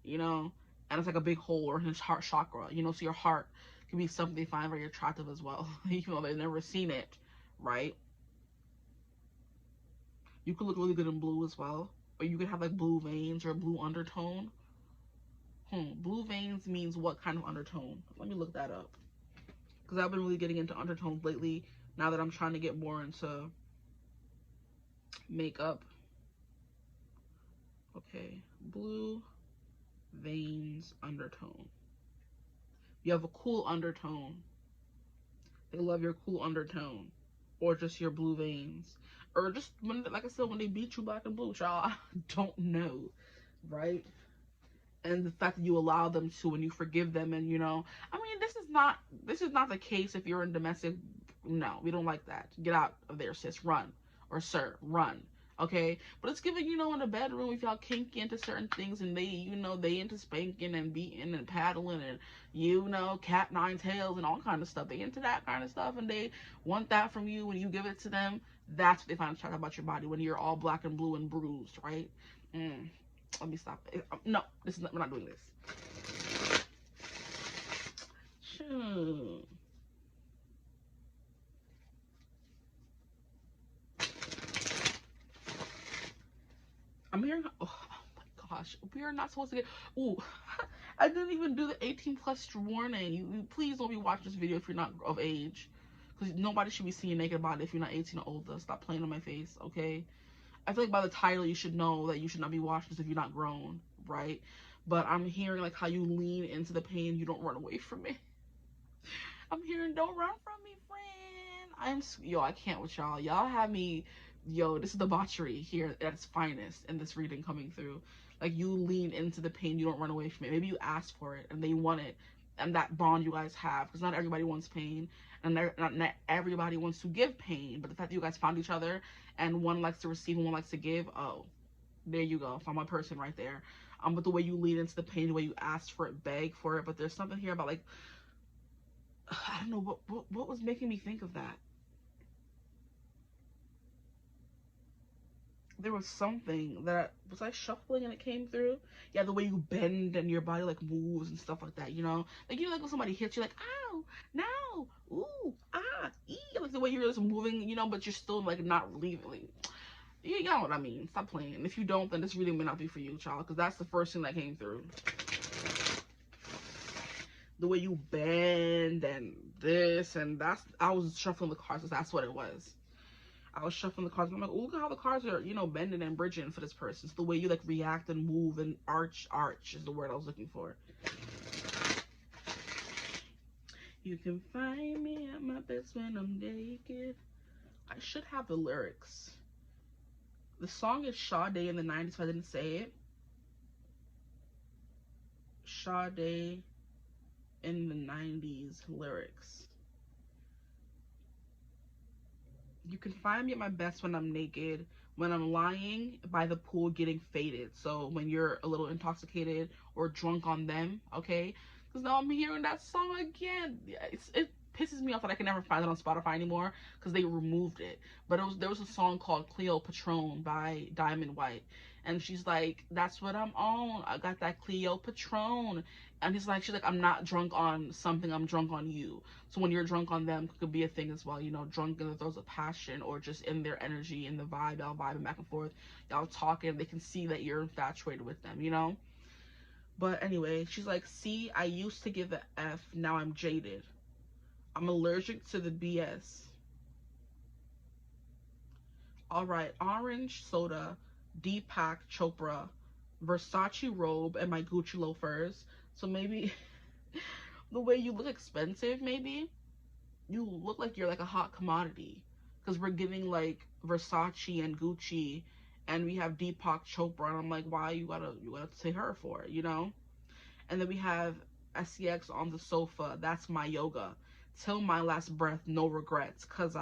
you know? And it's like a big hole, or in his heart chakra, you know? So your heart can be something they find very attractive as well, even though they've never seen it, right? You could look really good in blue as well. Or you could have like blue veins or blue undertone. Blue veins means what kind of undertone? Let me look that up. Because I've been really getting into undertones lately now that I'm trying to get more into makeup. Okay, blue veins undertone. You have a cool undertone They love your cool undertone, or just your blue veins, or just when, like I said, when they beat you black and blue, y'all. I don't know, right? And the fact that you allow them to, and you forgive them, and you know, I mean, this is not the case if you're in domestic. No, we don't like that. Get out of there, sis. Run, or sir, run. Okay, but it's giving, you know, in the bedroom, if y'all kinky into certain things, and they, you know, they into spanking and beating and paddling and, you know, cat nine tails and all kind of stuff. They into that kind of stuff, and they want that from you, and you give it to them. That's what they find attractive about your body, when you're all black and blue and bruised, right? Let me stop. No, this is not, we're not doing this. Sure. I'm hearing. Oh my gosh, we are not supposed to get. Ooh, I didn't even do the 18+ warning. You please don't be watching this video if you're not of age, because nobody should be seeing naked body if you're not 18 or older. Stop playing on my face, okay? I feel like by the title you should know that you should not be watching this if you're not grown, right? But I'm hearing like how you lean into the pain, you don't run away from it. I'm hearing don't run from me, friend. Yo, I can't with y'all. Y'all have me, yo, this is debauchery here at its finest in this reading coming through. Like, you lean into the pain, you don't run away from it. Maybe you ask for it and they want it, and that bond you guys have, because not everybody wants pain, and not everybody wants to give pain. But the fact that you guys found each other, and one likes to receive and one likes to give, oh, there you go. Found my person right there. But the way you lean into the pain, the way you ask for it, beg for it. But there's something here about, like, I don't know what was making me think of that. There was something that was I shuffling and it came through. Yeah, the way you bend and your body like moves and stuff like that, you know, like, you know, like when somebody hits you, like, ow, no, ooh, ah, ee, like the way you're just moving, you know, but you're still like not leaving. You know what I mean? Stop playing. And if you don't, then this reading may not be for you, child, because that's the first thing that came through. The way you bend and this and that's. I was shuffling the cards, that's what it was. I was shuffling the cards, and I'm like, look at how the cards are, you know, bending and bridging for this person. It's the way you like react and move and arch is the word I was looking for. You can find me at my best when I'm naked. I should have the lyrics. The song is Sade in the 90s, if I didn't say it. Sade in the 90s lyrics. You can find me at my best when I'm naked, when I'm lying by the pool getting faded. So when you're a little intoxicated or drunk on them, okay? Because now I'm hearing that song again. It pisses me off that I can never find it on Spotify anymore because they removed it. But there was a song called Cleo Patron by Diamond White. And she's like, that's what I'm on. I got that Cleo Patron. And she's like, I'm not drunk on something, I'm drunk on you. So when you're drunk on them, it could be a thing as well, you know, drunk in the throes of passion, or just in their energy, in the vibe, y'all vibing back and forth, y'all talking, they can see that you're infatuated with them, you know? But anyway, she's like, see, I used to give the F, now I'm jaded. I'm allergic to the BS. Alright, orange soda, Deepak Chopra, Versace robe, and my Gucci loafers. So maybe the way you look expensive, maybe you look like you're like a hot commodity, because we're giving like Versace and Gucci, and we have Deepak Chopra, and I'm like, why you gotta say her for it, you know? And then we have SCX on the sofa, that's my yoga, till my last breath, no regrets, cause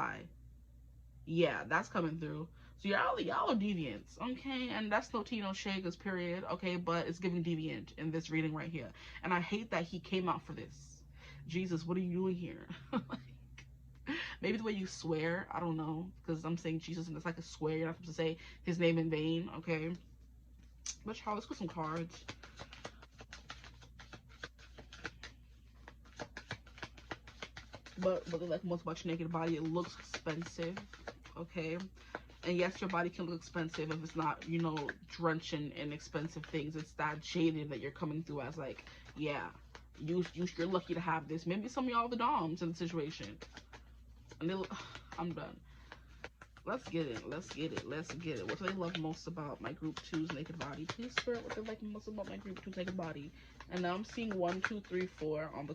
yeah, that's coming through. So y'all are deviants, okay? And that's no tea, no shade, period, okay? But it's giving deviant in this reading right here. And I hate that he came out for this. Jesus, what are you doing here? Like, maybe the way you swear, I don't know, because I'm saying Jesus and it's like a swear. You're not supposed to say his name in vain, okay? But y'all, let's put some cards. But like most about your naked body, it looks expensive, okay? And yes, your body can look expensive if it's not, you know, drenching in expensive things. It's that jaded that you're coming through as like, yeah, you're lucky to have this. Maybe some of y'all are the doms in the situation. And I'm done. Let's get it. Let's get it. Let's get it. What do they love most about my group 2's naked body? Please spirit, what they like most about my group 2's naked body. And now I'm seeing 1, 2, 3, 4 on the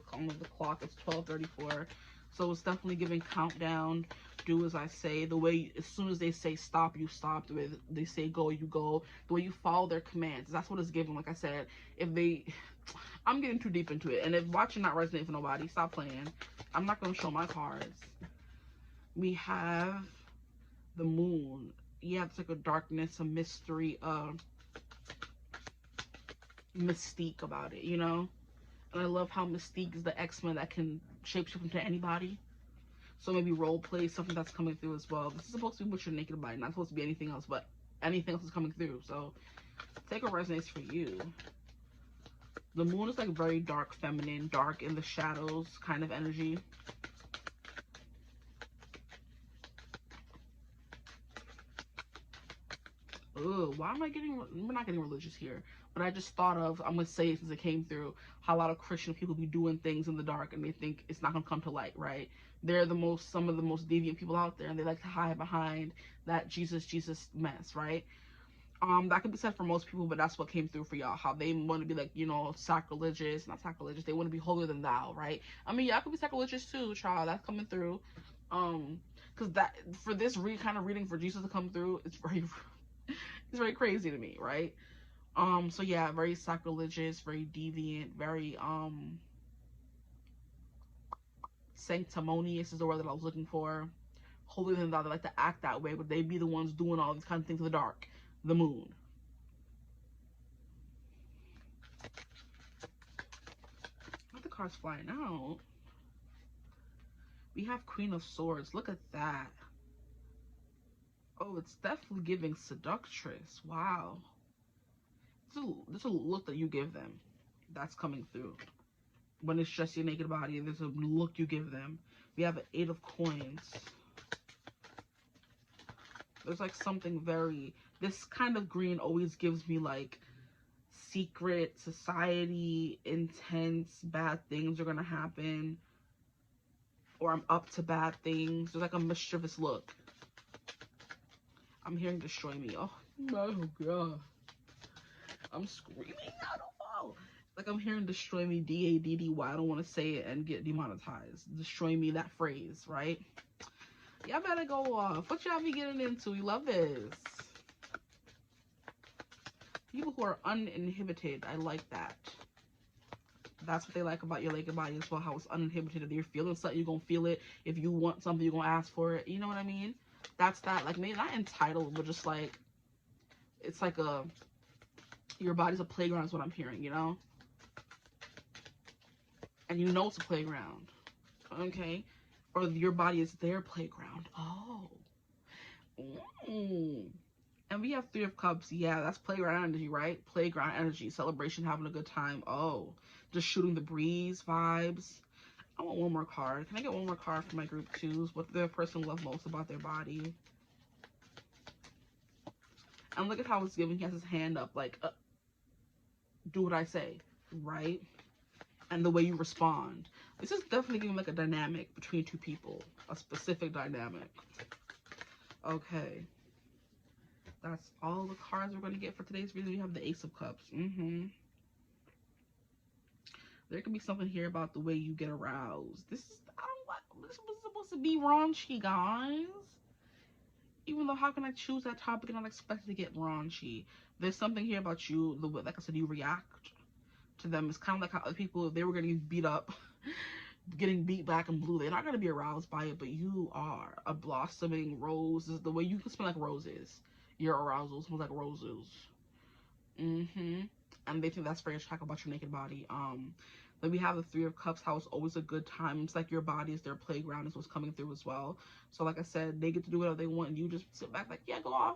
clock. It's 12:34. So it's definitely giving countdown, do as I say. The way, as soon as they say stop, you stop. The way they say go, you go. The way you follow their commands. That's what it's giving. Like I said, if they, I'm getting too deep into it. And if watching not resonate for nobody, stop playing. I'm not going to show my cards. We have the moon. Yeah, it's like a darkness, a mystery, mystique about it, you know? And I love how Mystique is the X-Men that can shapeshift into anybody. So maybe role play, something that's coming through as well. This is supposed to be what you're naked by, not supposed to be anything else, but anything else is coming through. So take what resonates for you. The moon is like very dark, feminine, dark in the shadows kind of energy. Ugh, why am I getting, we're not getting religious here, but I just thought of, I'm going to say it since it came through, how a lot of Christian people be doing things in the dark and they think it's not going to come to light, right? They're some of the most deviant people out there, and they like to hide behind that Jesus mess, right? That could be said for most people, but that's what came through for y'all, how they want to be like, you know, sacrilegious, not sacrilegious, they want to be holier than thou, right? I mean, y'all could be sacrilegious too, child, that's coming through, because that, for this kind of reading for Jesus to come through, it's very crazy to me, right? So yeah, very sacrilegious, very deviant, very sanctimonious is the word that I was looking for. Holier than thou, they like to act that way, but they be the ones doing all these kind of things in the dark. The moon. Not the cards flying out. We have Queen of Swords. Look at that. Oh, it's definitely giving seductress. Wow. This is a look that you give them. That's coming through. When it's just your naked body, there's a look you give them. We have an 8 of Coins. There's like something very, this kind of green always gives me like secret, society, intense, bad things are gonna happen, or I'm up to bad things. There's like a mischievous look. I'm hearing destroy me. Oh my god, I'm screaming. I don't know. Like I'm hearing destroy me, DADDY. I don't want to say it and get demonetized. Destroy me, that phrase, right? Y'all better go off. What y'all be getting into? We love this. People who are uninhibited. I like that. That's what they like about your naked body as well. How it's uninhibited. If you're feeling something, you're going to feel it. If you want something, you're going to ask for it. You know what I mean? That's that. Like, maybe not entitled, but just like, it's like a, your body's a playground is what I'm hearing, you know? And you know it's a playground. Okay? Or your body is their playground. Oh. Mm. And we have 3 of Cups. Yeah, that's playground energy, right? Playground energy. Celebration, having a good time. Oh. Just shooting the breeze vibes. I want one more card. Can I get one more card for my group 2s? What the person loves most about their body. And look at how it's giving. He has his hand up like, do what I say, right? And the way you respond. This is definitely giving like a dynamic between 2 people. A specific dynamic. Okay. That's all the cards we're going to get for today's video. We have the Ace of Cups. There could be something here about the way you get aroused. This is, I don't like, this was supposed to be raunchy, guys. Even though, how can I choose that topic and not expect to get raunchy? There's something here about you, the way, like I said, you react to them. It's kind of like how other people, if they were getting beat up, getting beat black and blue, they're not going to be aroused by it, but you are. A blossoming rose is the way you can smell like roses. Your arousal smells like roses. And they think that's very attractive about your naked body. Then we have the 3 of Cups, how it's always a good time. It's like your body is their playground, is what's coming through as well. So like I said, they get to do whatever they want, and you just sit back like, yeah, go off.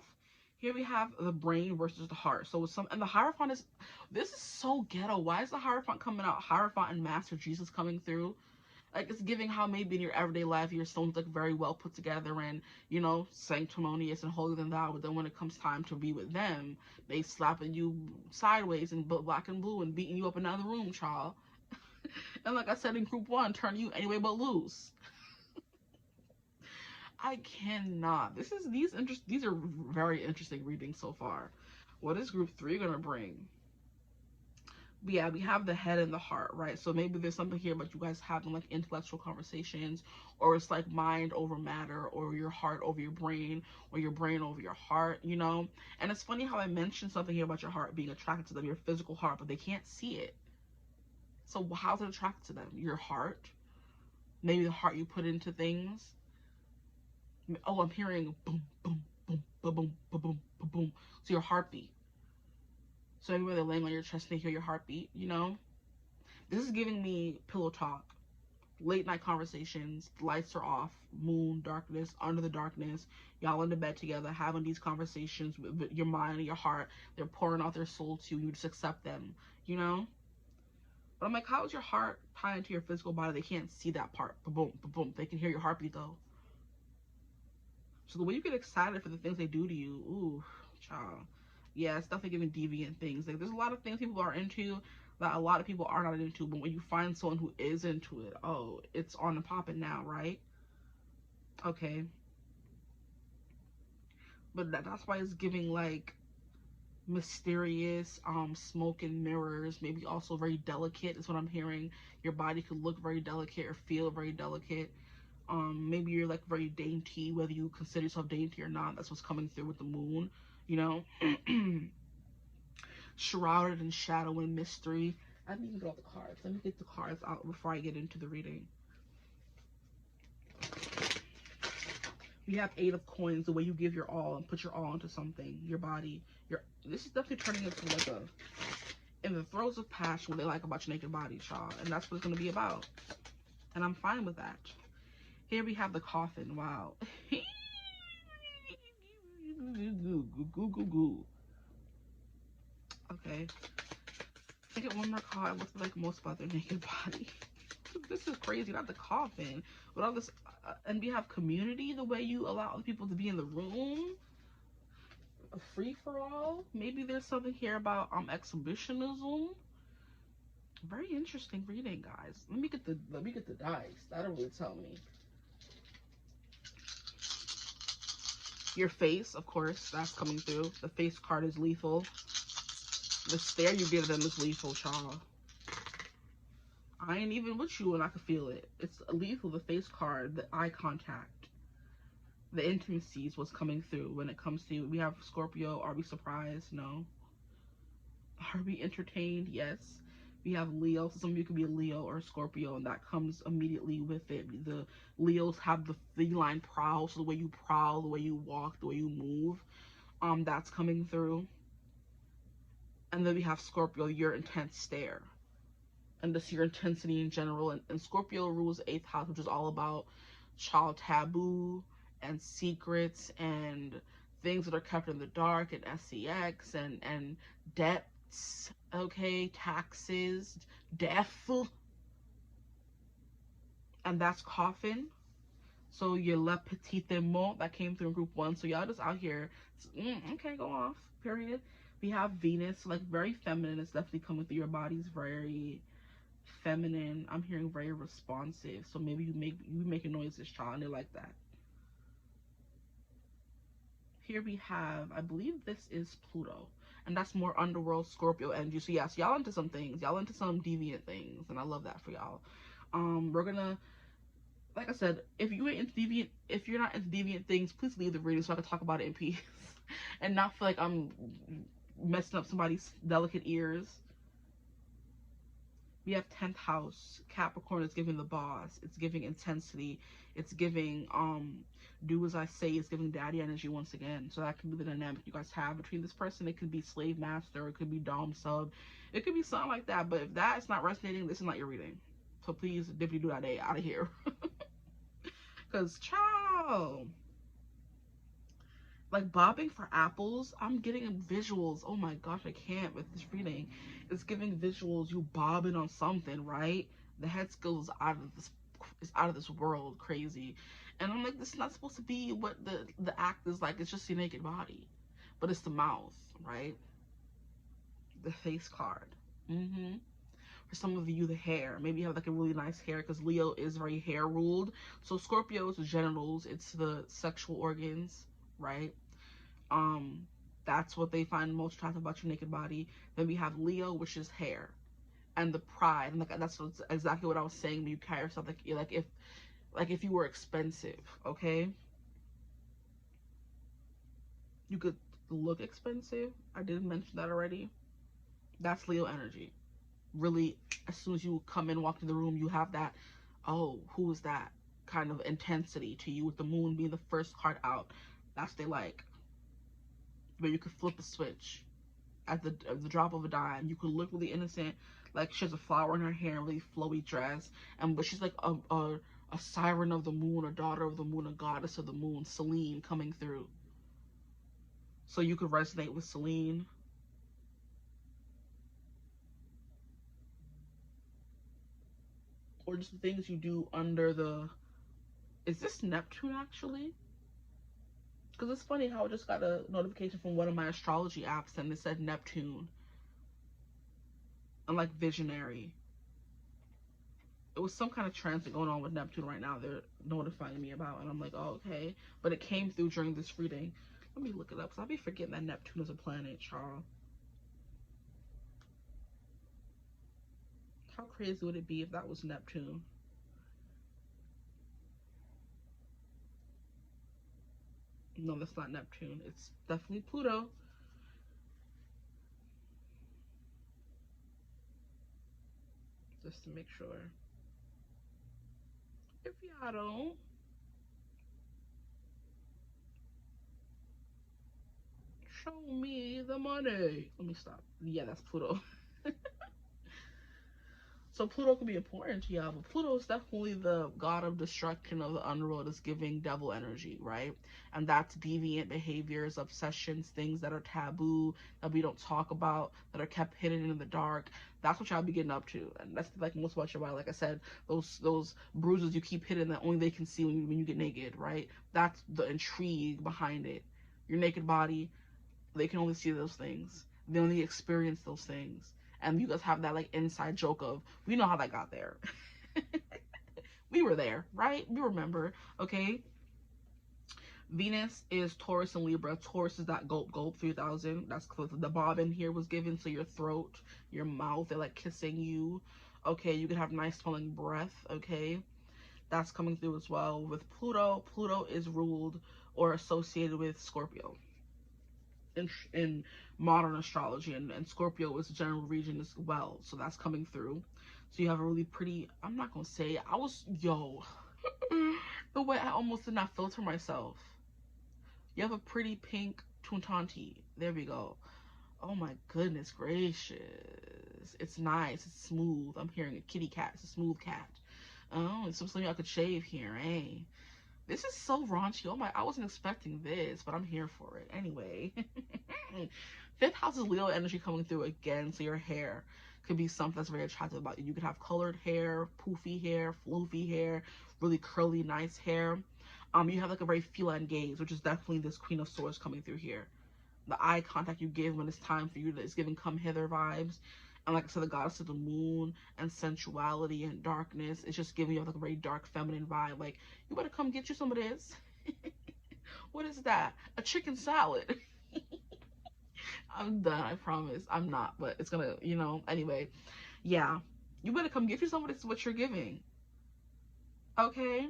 Here we have the brain versus the heart. So it's and the Hierophant is, this is so ghetto. Why is the Hierophant coming out? Hierophant and Master Jesus coming through. Like, it's giving how maybe in your everyday life your stones look very well put together and, you know, sanctimonious and holier than thou. But then when it comes time to be with them, they slapping you sideways in black and blue and beating you up in another room, child. And like I said in group 1, turn you anyway but loose. I cannot. These are very interesting readings so far. What is group 3 gonna bring? But yeah, we have the head and the heart, right? So maybe there's something here about you guys having like intellectual conversations, or it's like mind over matter, or your heart over your brain, or your brain over your heart, you know? And it's funny how I mentioned something here about your heart being attracted to them, your physical heart, but they can't see it. So how's it attracted to them? Your heart? Maybe the heart you put into things. Oh, I'm hearing boom, boom, boom, boom, boom, boom, boom, boom, boom. So your heartbeat. So maybe when they're laying on your chest, they hear your heartbeat, you know? This is giving me pillow talk, late night conversations, the lights are off, moon, darkness, under the darkness, y'all in the bed together, having these conversations with your mind and your heart. They're pouring out their soul to you, you just accept them, you know? But I'm like, how is your heart tied into your physical body? They can't see that part. Boom, boom, boom. They can hear your heartbeat though. So the way you get excited for the things they do to you, ooh, child. Yeah, it's definitely giving deviant things. Like, there's a lot of things people are into that a lot of people are not into. But when you find someone who is into it, oh, it's on and popping now, right? Okay. But that's why it's giving, like, mysterious, smoke and mirrors. Maybe also very delicate is what I'm hearing. Your body could look very delicate or feel very delicate. Maybe you're like very dainty, whether you consider yourself dainty or not. That's what's coming through with the moon, you know. Shrouded in shadow and mystery. I didn't even get all the cards. Let me get the cards out before I get into the reading. We have 8 of coins, the way you give your all and put your all into something, your body. This is definitely turning into like a, in the throes of passion, what they like about your naked body, child. And that's what it's going to be about. And I'm fine with that. Here we have the coffin. Wow. Okay. I get one more card. What's like most about their naked body? This is crazy. Not the coffin, but all this. And we have community. The way you allow other people to be in the room. A free for all. Maybe there's something here about exhibitionism. Very interesting reading, guys. Let me get the dice. That'll really tell me. Your face, of course, that's coming through. The face card is lethal. The stare you give them is lethal, child. I ain't even with you and I can feel it. It's lethal, the face card, the eye contact. The intimacy is what's coming through when it comes to, we have Scorpio. Are we surprised? No. Are we entertained? Yes. We have Leo. So some of you could be a Leo or a Scorpio, and that comes immediately with it. The Leos have the feline prowl, so the way you prowl, the way you walk, the way you move, that's coming through. And then we have Scorpio, your intense stare. And just your intensity in general. And Scorpio rules the 8th house, which is all about child taboo and secrets and things that are kept in the dark and sex and debts, okay, taxes, death. And that's coffin. So your le petit mot that came through in group 1. So y'all just out here, okay, go off, period. We have Venus, like very feminine. It's definitely coming through. Your body's very feminine. I'm hearing very responsive. So maybe you make a noise, this child, and they like that. Here we have, I believe this is Pluto, and that's more underworld Scorpio energy. So yes, y'all into some things. Y'all into some deviant things, and I love that for y'all. We're gonna, like I said, if you're not into deviant things, please leave the reading so I can talk about it in peace and not feel like I'm messing up somebody's delicate ears. We have 10th house. Capricorn is giving the boss. It's giving intensity. It's giving do as I say. It's giving daddy energy once again. So that could be the dynamic you guys have between this person. It could be slave master. It could be dom sub. It could be something like that. But if that is not resonating, this is not your reading. So please, dippity do that day out of here. Because child, like bobbing for apples, I'm getting visuals. Oh my gosh, I can't with this reading. It's giving visuals, you bobbing on something, right? The head skills is out of this world, crazy. And I'm like, this is not supposed to be what the act is like. It's just your naked body, but it's the mouth, right? The face card. For some of you, the hair. Maybe you have like a really nice hair, because Leo is very hair ruled. So Scorpio is the genitals. It's the sexual organs, right? That's what they find most attractive about your naked body. Then we have Leo, which is hair. and the pride. And like that's exactly what I was saying when you carry yourself like if you were expensive, okay? You could look expensive. I did mention that already. That's Leo energy. Really, as soon as you come in, walk in the room, you have that, oh, who is that kind of intensity to you, with the moon being the first card out. That's they like. But you could flip a switch at the drop of a dime. You could look really innocent, like she has a flower in her hair, a really flowy dress, but she's like a siren of the moon, a daughter of the moon, a goddess of the moon, Selene coming through. So you could resonate with Selene. Or just the things you do under the... Is this Neptune actually? Because it's funny how I just got a notification from one of my astrology apps and it said Neptune. And like visionary. It was some kind of transit going on with Neptune right now. They're notifying me about, and I'm like, oh, okay. But it came through during this reading. Let me look it up, because I'll be forgetting that Neptune is a planet, y'all. How crazy would it be if that was Neptune? No, that's not Neptune. It's definitely Pluto. Just to make sure. If y'all don't, show me the money. Let me stop. Yeah, that's Pluto. So Pluto can be important to y'all, but Pluto is definitely the god of destruction of the underworld. Is giving devil energy, right? And that's deviant behaviors, obsessions, things that are taboo, that we don't talk about, that are kept hidden in the dark. That's what y'all be getting up to, and that's like most about your body. Like I said, those bruises you keep hidden that only they can see when you get naked, right? That's the intrigue behind it. Your naked body, they can only see those things. They only experience those things. And you guys have that like inside joke of, we know how that got there. We were there, right? We remember, okay? Venus is Taurus and Libra. Taurus is that gulp 3000. That's close. The bobbin here was given, so your throat, your mouth, they're like kissing you. Okay, you can have nice smelling breath, okay? That's coming through as well. With Pluto, Pluto is ruled or associated with Scorpio. In modern astrology, and Scorpio is a general region as well, so that's coming through. So you have a really pretty, I'm not gonna say, I was, yo, the way I almost did not filter myself. You have a pretty pink tuntanti. There we go. Oh my goodness gracious. It's nice, it's smooth. I'm hearing a kitty cat. It's a smooth cat. Oh, it's something I could shave here, eh? This is so raunchy. Oh my, I wasn't expecting this, but I'm here for it. Anyway. Fifth house is Leo energy coming through again, so your hair could be something that's very attractive about you. You could have colored hair, poofy hair, floofy hair, really curly, nice hair. You have like a very feline gaze, which is definitely this Queen of Swords coming through here. The eye contact you give when it's time for you, is giving come hither vibes. And like I said, the goddess of the moon and sensuality and darkness. It's just giving you like a very dark feminine vibe. Like, you better come get you some of this. What is that? A chicken salad. I'm done, I promise. I'm not, but it's gonna, you know, anyway. Yeah. You better come get you some of this, what you're giving. Okay?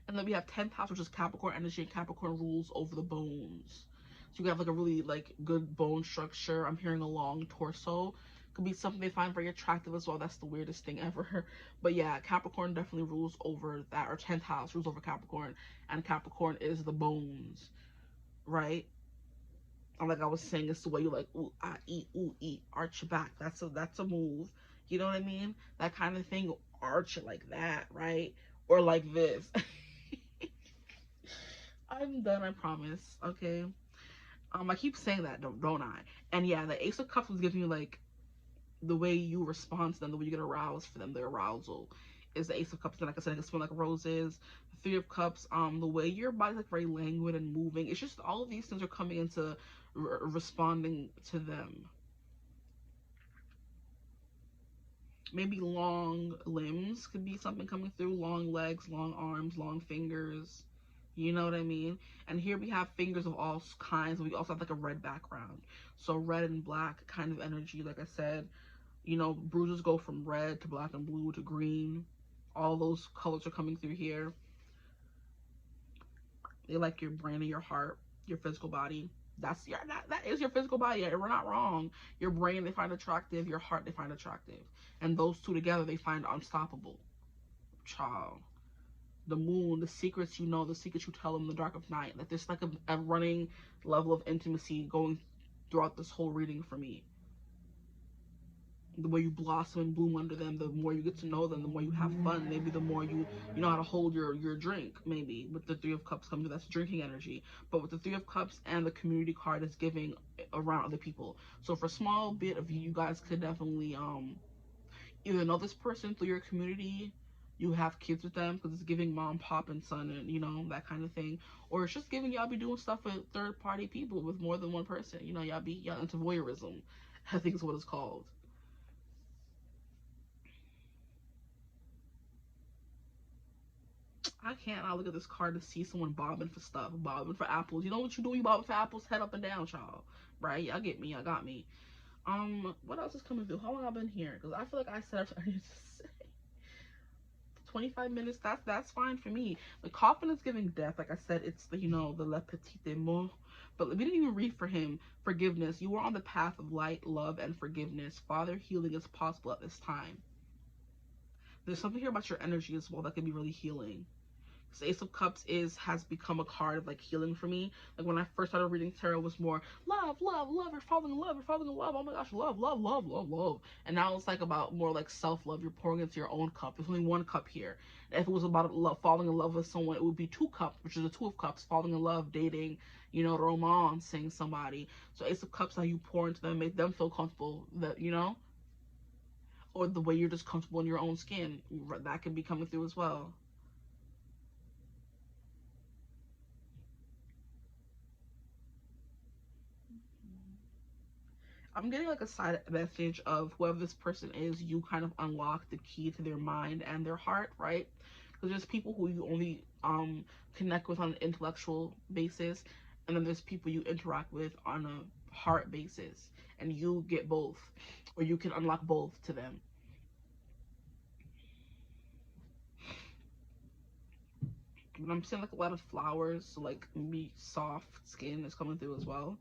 And then we have 10th house, which is Capricorn energy, and Capricorn rules over the bones. So you have like a really like good bone structure. I'm hearing a long torso. Could be something they find very attractive as well. That's the weirdest thing ever. But yeah, Capricorn definitely rules over that, or 10th house rules over Capricorn, and Capricorn is the bones, right? And like I was saying, it's the way you like ooh eat, arch your back. That's a move. You know what I mean? That kind of thing. Arch it like that, right? Or like this. I'm done, I promise. Okay. I keep saying that, don't I? And yeah, the Ace of Cups was giving you like the way you respond to them, the way you get aroused for them, the arousal is the Ace of Cups. And like I said, it can smell like roses. The Three of Cups, the way your body's like very languid and moving. It's just all of these things are coming into responding to them. Maybe long limbs could be something coming through. Long legs, long arms, long fingers. You know what I mean? And here we have fingers of all kinds. We also have like a red background. So red and black kind of energy, like I said. You know, bruises go from red to black and blue to green. All those colors are coming through here. They like your brain and your heart, your physical body. That's your that is your physical body. Yeah, we're not wrong. Your brain they find attractive, your heart they find attractive, and those two together they find unstoppable. Child, the moon, the secrets you know, the secrets you tell them in the dark of night. Like there's like a running level of intimacy going throughout this whole reading for me. The more you blossom and bloom under them, the more you get to know them, the more you have fun. Maybe the more you know how to hold your drink. Maybe with the Three of Cups coming through, that's drinking energy. But with the Three of Cups and the community card is giving around other people. So for a small bit of you guys could definitely either know this person through your community, you have kids with them because it's giving mom, pop, and son, and you know that kind of thing, or it's just giving y'all be doing stuff with third party people with more than one person. You know, y'all into voyeurism, I think is what it's called. I can't. I look at this card to see someone bobbing for stuff, bobbing for apples. You know what you do? You bobbing for apples, head up and down, child. Right? Y'all get me. Y'all got me. What else is coming through? How long have I been here? Because I feel like I said everything I need to say. 25 minutes. That's fine for me. The coffin is giving death. Like I said, it's the the le petit mot. But we didn't even read for him. Forgiveness. You are on the path of light, love, and forgiveness. Father, healing is possible at this time. There's something here about your energy as well that could be really healing. So Ace of Cups has become a card of like healing for me. Like when I first started reading tarot, it was more love, love, love. You're falling in love. You're falling in love. Oh my gosh, love, love, love, love, love. And now it's like about more like self love. You're pouring into your own cup. There's only one cup here. If it was about love, falling in love with someone, it would be two cups, which is the Two of Cups. Falling in love, dating, romancing somebody. So Ace of Cups, how you pour into them, make them feel comfortable. That or the way you're just comfortable in your own skin. That can be coming through as well. I'm getting like a side message of whoever this person is, you kind of unlock the key to their mind and their heart, right? Because there's people who you only connect with on an intellectual basis, and then there's people you interact with on a heart basis, and you get both, or you can unlock both to them. But I'm seeing like a lot of flowers, so like maybe soft skin is coming through as well.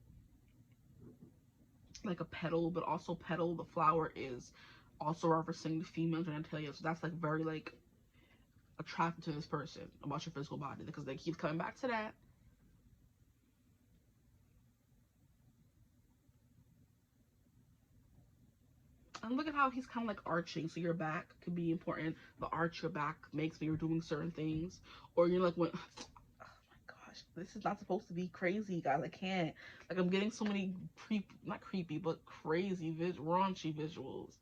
Like a petal, but also petal, the flower is also referencing the female genitalia. So that's like very like attracted to this person about your physical body because they keep coming back to that. And look at how he's kind of like arching. So your back could be important. The arch your back makes when you're doing certain things. Or you're like, when, oh my gosh, this is not supposed to be crazy, guys. I can't. Like, I'm getting so many not creepy, but crazy, raunchy visuals.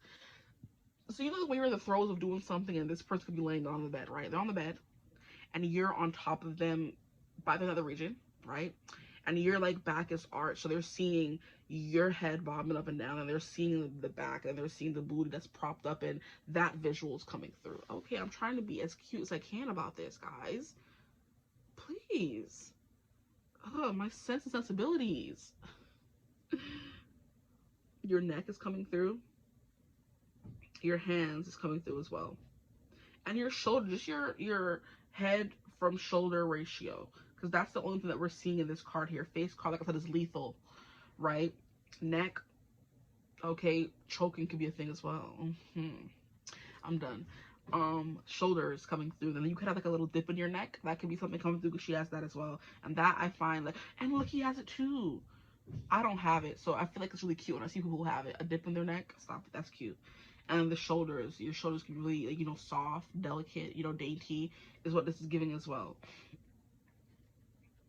So when you're in the throes of doing something and this person could be laying on the bed, right? They're on the bed and you're on top of them by the nether region, right? And your like back is arched, so they're seeing your head bobbing up and down, and they're seeing the back, and they're seeing the booty that's propped up, and that visual is coming through. Okay, I'm trying to be as cute as I can about this, guys. Please. Oh, my sense and sensibilities. Your neck is coming through. Your hands is coming through as well. And your shoulder, just your head from shoulder ratio, because that's the only thing that we're seeing in this card here. Face card, like I said, is lethal, right? Neck, okay, choking could be a thing as well. I'm done. Shoulders coming through. Then you could have like a little dip in your neck. That could be something coming through because she has that as well. And that I find like, and look, he has it too. I don't have it, so I feel like it's really cute when I see people who have it. A dip in their neck, stop it, that's cute. And the shoulders, your shoulders can be really, like, soft, delicate, dainty is what this is giving as well.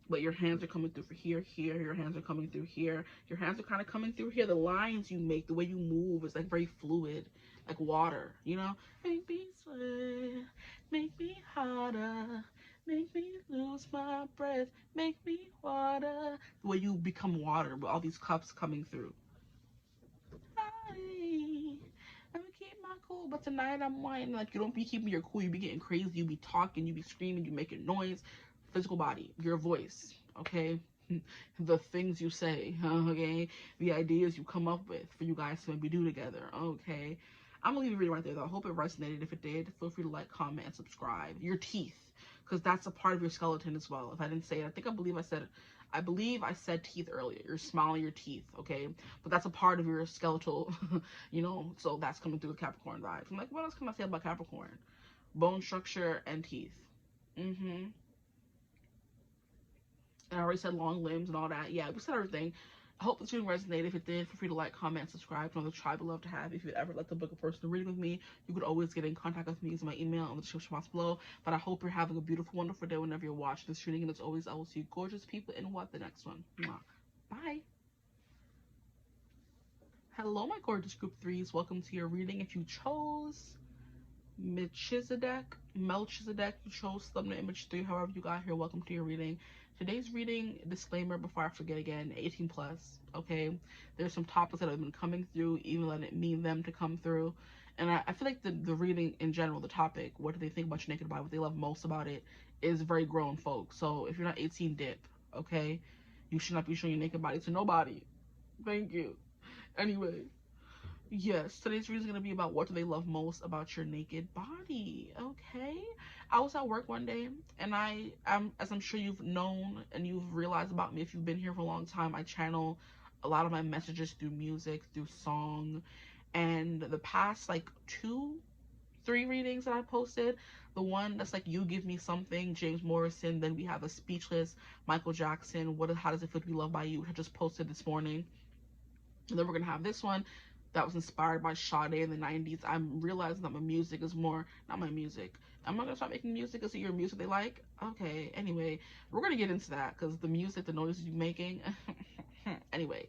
But your hands are coming through for here, your hands are coming through here. Your hands are kind of coming through here. The lines you make, the way you move is like very fluid, like water, Make me sweat, make me harder, make me lose my breath, make me water. The way you become water with all these cups coming through. I'm gonna keep my cool, but tonight I'm whining. Like, you don't be keeping your cool, you be getting crazy, you be talking, you be screaming, you making noise. Physical body, your voice, okay? the things you say, okay? The ideas you come up with for you guys to maybe do together, okay? I'm gonna leave a reading right there, though. I hope it resonated. If it did, feel free to like, comment, and subscribe. Your teeth, because that's a part of your skeleton as well. If I didn't say it, I believe I said teeth earlier. Your smile, your teeth, okay? But that's a part of your skeletal, you know, so that's coming through the Capricorn vibes. I'm like, what else can I say about Capricorn? Bone structure and teeth. And I already said long limbs and all that. Yeah, we said everything. I hope this video resonated. If it did, feel free to like, comment, subscribe to the tribe I love to have. If you'd ever like to book a personal reading with me, you could always get in contact with me using my email in the description box below. But I hope you're having a beautiful, wonderful day whenever you're watching this reading. And as always, I will see you gorgeous people in the next one. Mwah. Bye. Hello, my gorgeous group threes. Welcome to your reading. If you chose Melchizedek, you chose thumbnail image 3, however you got here, welcome to your reading. Today's reading, disclaimer before I forget again, 18 plus, okay? There's some topics that have been coming through, even letting it mean them to come through. And I feel like the reading in general, the topic, what do they think about your naked body, what they love most about it, is very grown folks. So if you're not 18, dip, okay? You should not be showing your naked body to nobody. Thank you. Anyway. Yes, today's reading is going to be about what do they love most about your naked body, okay? I was at work one day, and as I'm sure you've known and you've realized about me if you've been here for a long time, I channel a lot of my messages through music, through song, and the past, like, 2-3 readings that I posted, the one that's like, You Give Me Something, James Morrison, then we have a Speechless, Michael Jackson, How Does It Feel to Be Loved by You, which I just posted this morning, and then we're going to have this one, that was inspired by Sade in the 90s. I'm realizing that my music is more, not my music. I'm not going to start making music. Is it your music they like? Okay, anyway, we're going to get into that because the music, the noises you're making. Anyway,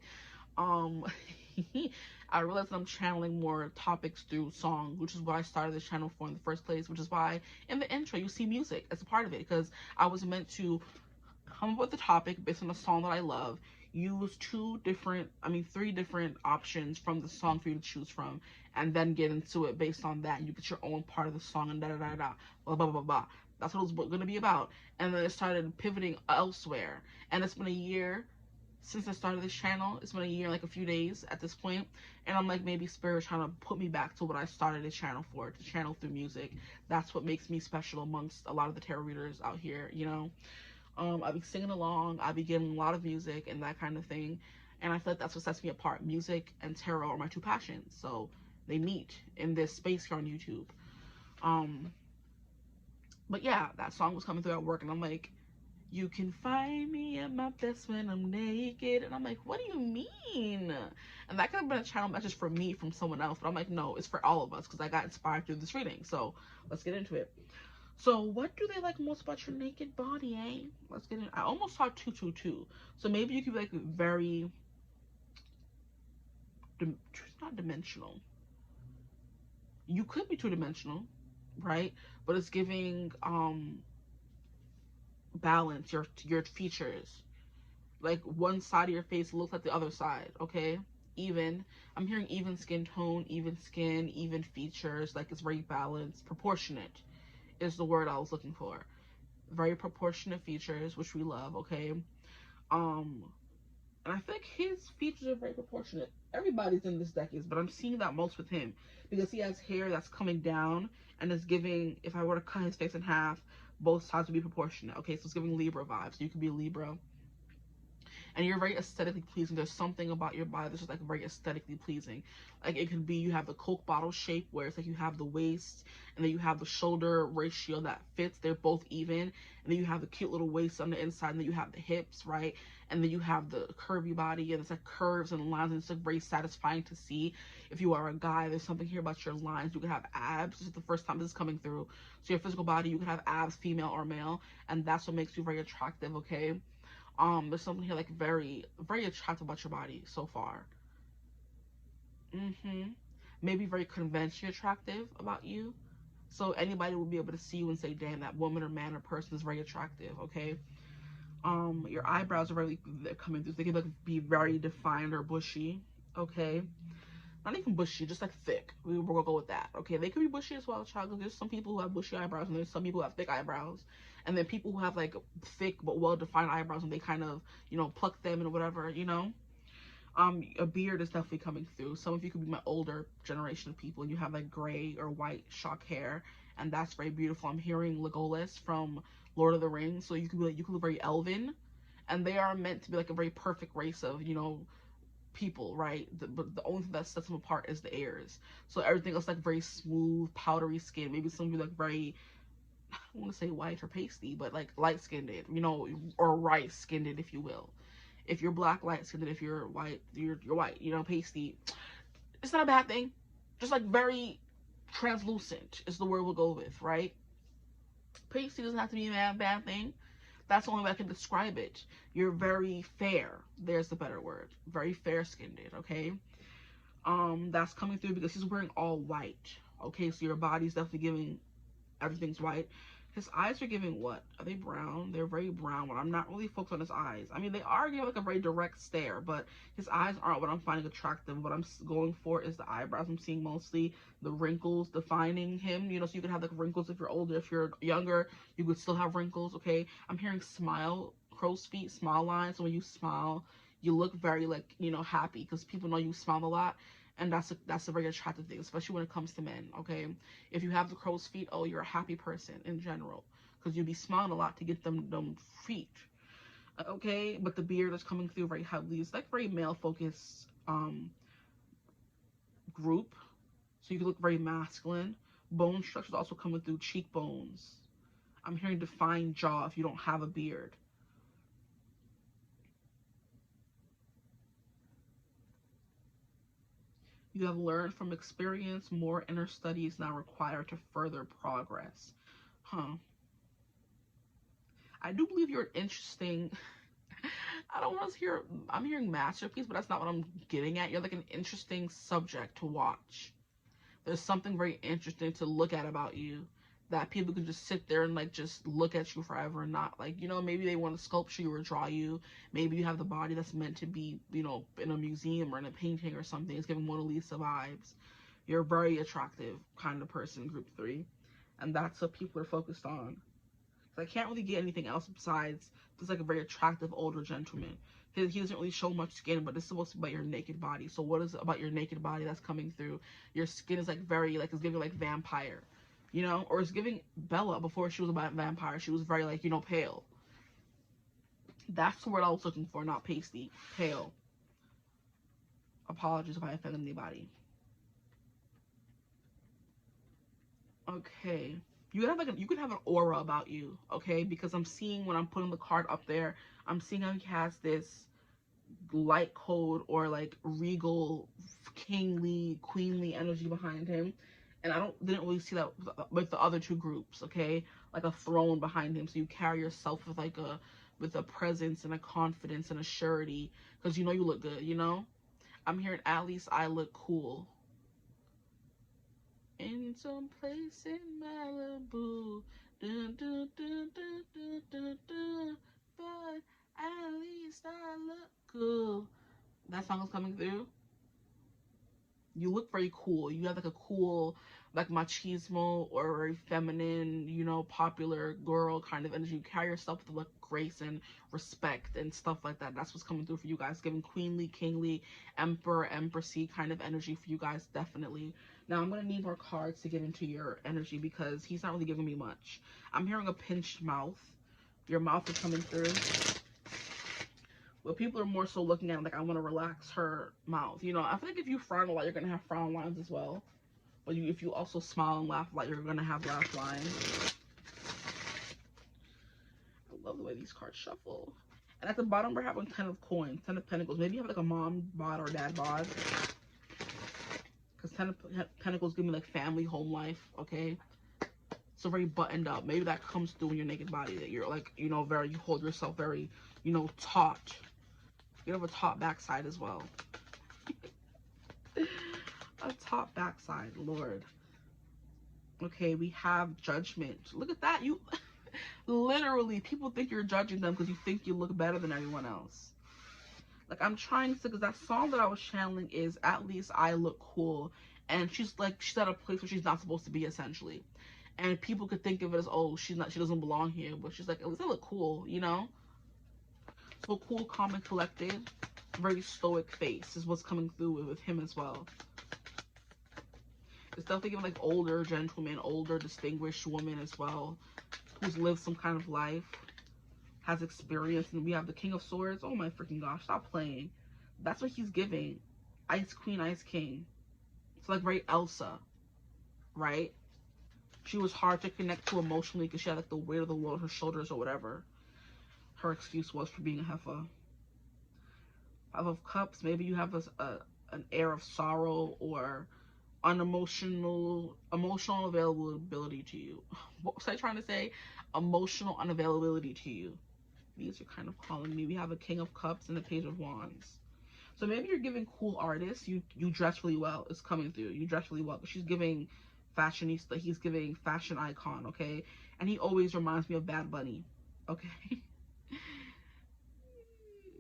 I realized that I'm channeling more topics through song, which is what I started this channel for in the first place, which is why in the intro you see music as a part of it, because I was meant to come up with a topic based on a song that I love, use 3 different options from the song for you to choose from, and then get into it based on that. You get your own part of the song and da-da-da-da, blah, blah, blah, blah. That's what it was going to be about. And then it started pivoting elsewhere. And it's been a year since I started this channel. It's been a year, like a few days at this point. And I'm like, maybe Spirit trying to put me back to what I started this channel for, to channel through music. That's what makes me special amongst a lot of the tarot readers out here, you know? I'll be singing along, I'll be getting a lot of music and that kind of thing, and I feel like that's what sets me apart. Music and tarot are my 2 passions, so they meet in this space here on YouTube. But yeah, that song was coming through at work, and I'm like, you can find me at my best when I'm naked, and I'm like, what do you mean? And that could have been a channel message for me from someone else, but I'm like, no, it's for all of us, because I got inspired through this reading. So let's get into it. So what do they like most about your naked body, eh? Let's get in. I almost saw 222. So maybe you could be like very, not dimensional. You could be 2-dimensional, right? But it's giving balance, your features. Like one side of your face looks like the other side, okay? Even. I'm hearing even skin tone, even skin, even features. Like it's very balanced, proportionate is the word I was looking for. Very proportionate features, which we love, okay? And I think his features are very proportionate. Everybody's in this deck is, but I'm seeing that most with him because he has hair that's coming down and is giving, if I were to cut his face in half, both sides would be proportionate, okay? So it's giving Libra vibes. So you could be a Libra. And you're very aesthetically pleasing. There's something about your body that's just like very aesthetically pleasing. Like it could be you have the Coke bottle shape where it's like you have the waist and then you have the shoulder ratio that fits. They're both even. And then you have the cute little waist on the inside, and then you have the hips, right? And then you have the curvy body, and it's like curves and lines, and it's like very satisfying to see. If you are a guy, there's something here about your lines. You could have abs. This is the first time this is coming through. So your physical body, you could have abs, female or male, and that's what makes you very attractive, okay? There's something here like very, very attractive about your body so far. Maybe very conventionally attractive about you. So anybody will be able to see you and say, damn, that woman or man or person is very attractive, okay? Your eyebrows are they're coming through. They can like be very defined or bushy, okay? Not even bushy, just like thick. We're gonna go with that, okay? They could be bushy as well, child. There's some people who have bushy eyebrows, and there's some people who have thick eyebrows. And then people who have like thick but well-defined eyebrows, and they kind of, you know, pluck them and whatever, you know. A beard is definitely coming through. Some of you could be my older generation of people, and you have like gray or white shock hair, and that's very beautiful. I'm hearing Legolas from Lord of the Rings, so you could be like, you could look very elven, and they are meant to be like a very perfect race of, you know, people, right? But the only thing that sets them apart is the heirs. So everything else like very smooth, powdery skin. Maybe some of you like very, I don't want to say white or pasty, but like light skinned, you know, or rice skinned, if you will. If you're black, light skinned. If you're white, you're white, you know, pasty. It's not a bad thing. Just like very translucent is the word we'll go with, right? Pasty doesn't have to be a bad thing. That's the only way I can describe it. You're very fair. There's the better word. Very fair skinned, okay? That's coming through because he's wearing all white. Okay, so your body's definitely giving everything's white. His eyes are giving what? Are they brown? They're very brown. I'm not really focused on his eyes. I mean, they are giving like a very direct stare, but his eyes aren't what I'm finding attractive. What I'm going for is the eyebrows. I'm seeing mostly the wrinkles defining him, you know, so you can have like wrinkles if you're older. If you're younger, you could still have wrinkles, okay? I'm hearing smile, crow's feet, smile lines. So when you smile, you look very like, you know, happy, because people know you smile a lot. And that's a very attractive thing, especially when it comes to men, okay? If you have the crow's feet, oh, you're a happy person in general, because you'll be smiling a lot to get them feet, okay? But the beard is coming through very heavily. It's like very male-focused group, so you can look very masculine. Bone structure is also coming through, cheekbones. I'm hearing defined jaw if you don't have a beard. You have learned from experience. More inner study is now required to further progress. Huh. I do believe you're interesting. I don't want to hear, I'm hearing masterpiece, but that's not what I'm getting at. You're like an interesting subject to watch. There's something very interesting to look at about you, that people can just sit there and like just look at you forever and not like, you know, maybe they want to sculpture you or draw you. Maybe you have the body that's meant to be, you know, in a museum or in a painting or something. It's giving Mona Lisa vibes. You're a very attractive kind of person, group 3. And that's what people are focused on. So I can't really get anything else besides just like a very attractive older gentleman. He doesn't really show much skin, but it's supposed to be about your naked body. So what is it about your naked body that's coming through? Your skin is like very, like, it's giving like vampire, you know? Or it's giving Bella before she was about vampire. She was very like, you know, pale. That's the word I was looking for, not pasty. Pale. Apologies if I offended anybody. Okay. You could have like you could have an aura about you, okay? Because I'm seeing, when I'm putting the card up there, I'm seeing how he has this light code or like regal, kingly, queenly energy behind him. And I didn't really see that with the other two groups, okay? Like a throne behind him. So you carry yourself with like with a presence and a confidence and a surety, because you know you look good, you know? I'm hearing, at least I look cool. In some place in Malibu, dun, dun, dun, dun, dun, dun, dun, but at least I look cool. That song is coming through. You look very cool. You have like a cool, like machismo or very feminine, you know, popular girl kind of energy. You carry yourself with like grace and respect and stuff like that. That's what's coming through for you guys. Giving queenly, kingly, emperor, empressy kind of energy for you guys, definitely. Now I'm gonna need more cards to get into your energy because he's not really giving me much. I'm hearing a pinched mouth. Your mouth is coming through. But people are more so looking at it like, I want to relax her mouth. You know, I feel like if you frown a lot, you're going to have frown lines as well. But if you also smile and laugh a lot, you're going to have laugh lines. I love the way these cards shuffle. And at the bottom, we're having 10 of coins, 10 of pentacles. Maybe you have like a mom bod or dad bod. Because 10 of pentacles give me like family, home life, okay? So very buttoned up. Maybe that comes through in your naked body. That you're like, you know, very, you hold yourself very, you know, taut. You have a top backside as well. A top backside, Lord. Okay, we have judgment. Look at that. You literally, people think you're judging them because you think you look better than everyone else. Like, I'm trying to, because that song that I was channeling is At Least I Look Cool. And she's like, she's at a place where she's not supposed to be, essentially. And people could think of it as, oh, she doesn't belong here, but she's like, at least I look cool, you know? So cool, calm, and collected. Very stoic face is what's coming through with him as well. It's definitely giving like older gentleman, older distinguished woman as well, who's lived some kind of life, has experience. And we have the King of Swords. Oh my freaking gosh, stop playing. That's what he's giving. Ice Queen, Ice King. It's like very Elsa, right? She was hard to connect to emotionally because she had like the weight of the world on her shoulders or whatever her excuse was for being a heifer. Five of Cups, maybe you have an air of sorrow or emotional unavailability to you. What was I trying to say? Emotional unavailability to you. These are kind of calling me. We have a King of Cups and a Page of Wands. So maybe you're giving cool artists. You dress really well. It's coming through. You dress really well. But she's giving fashionista. He's giving fashion icon, okay? And he always reminds me of Bad Bunny, okay?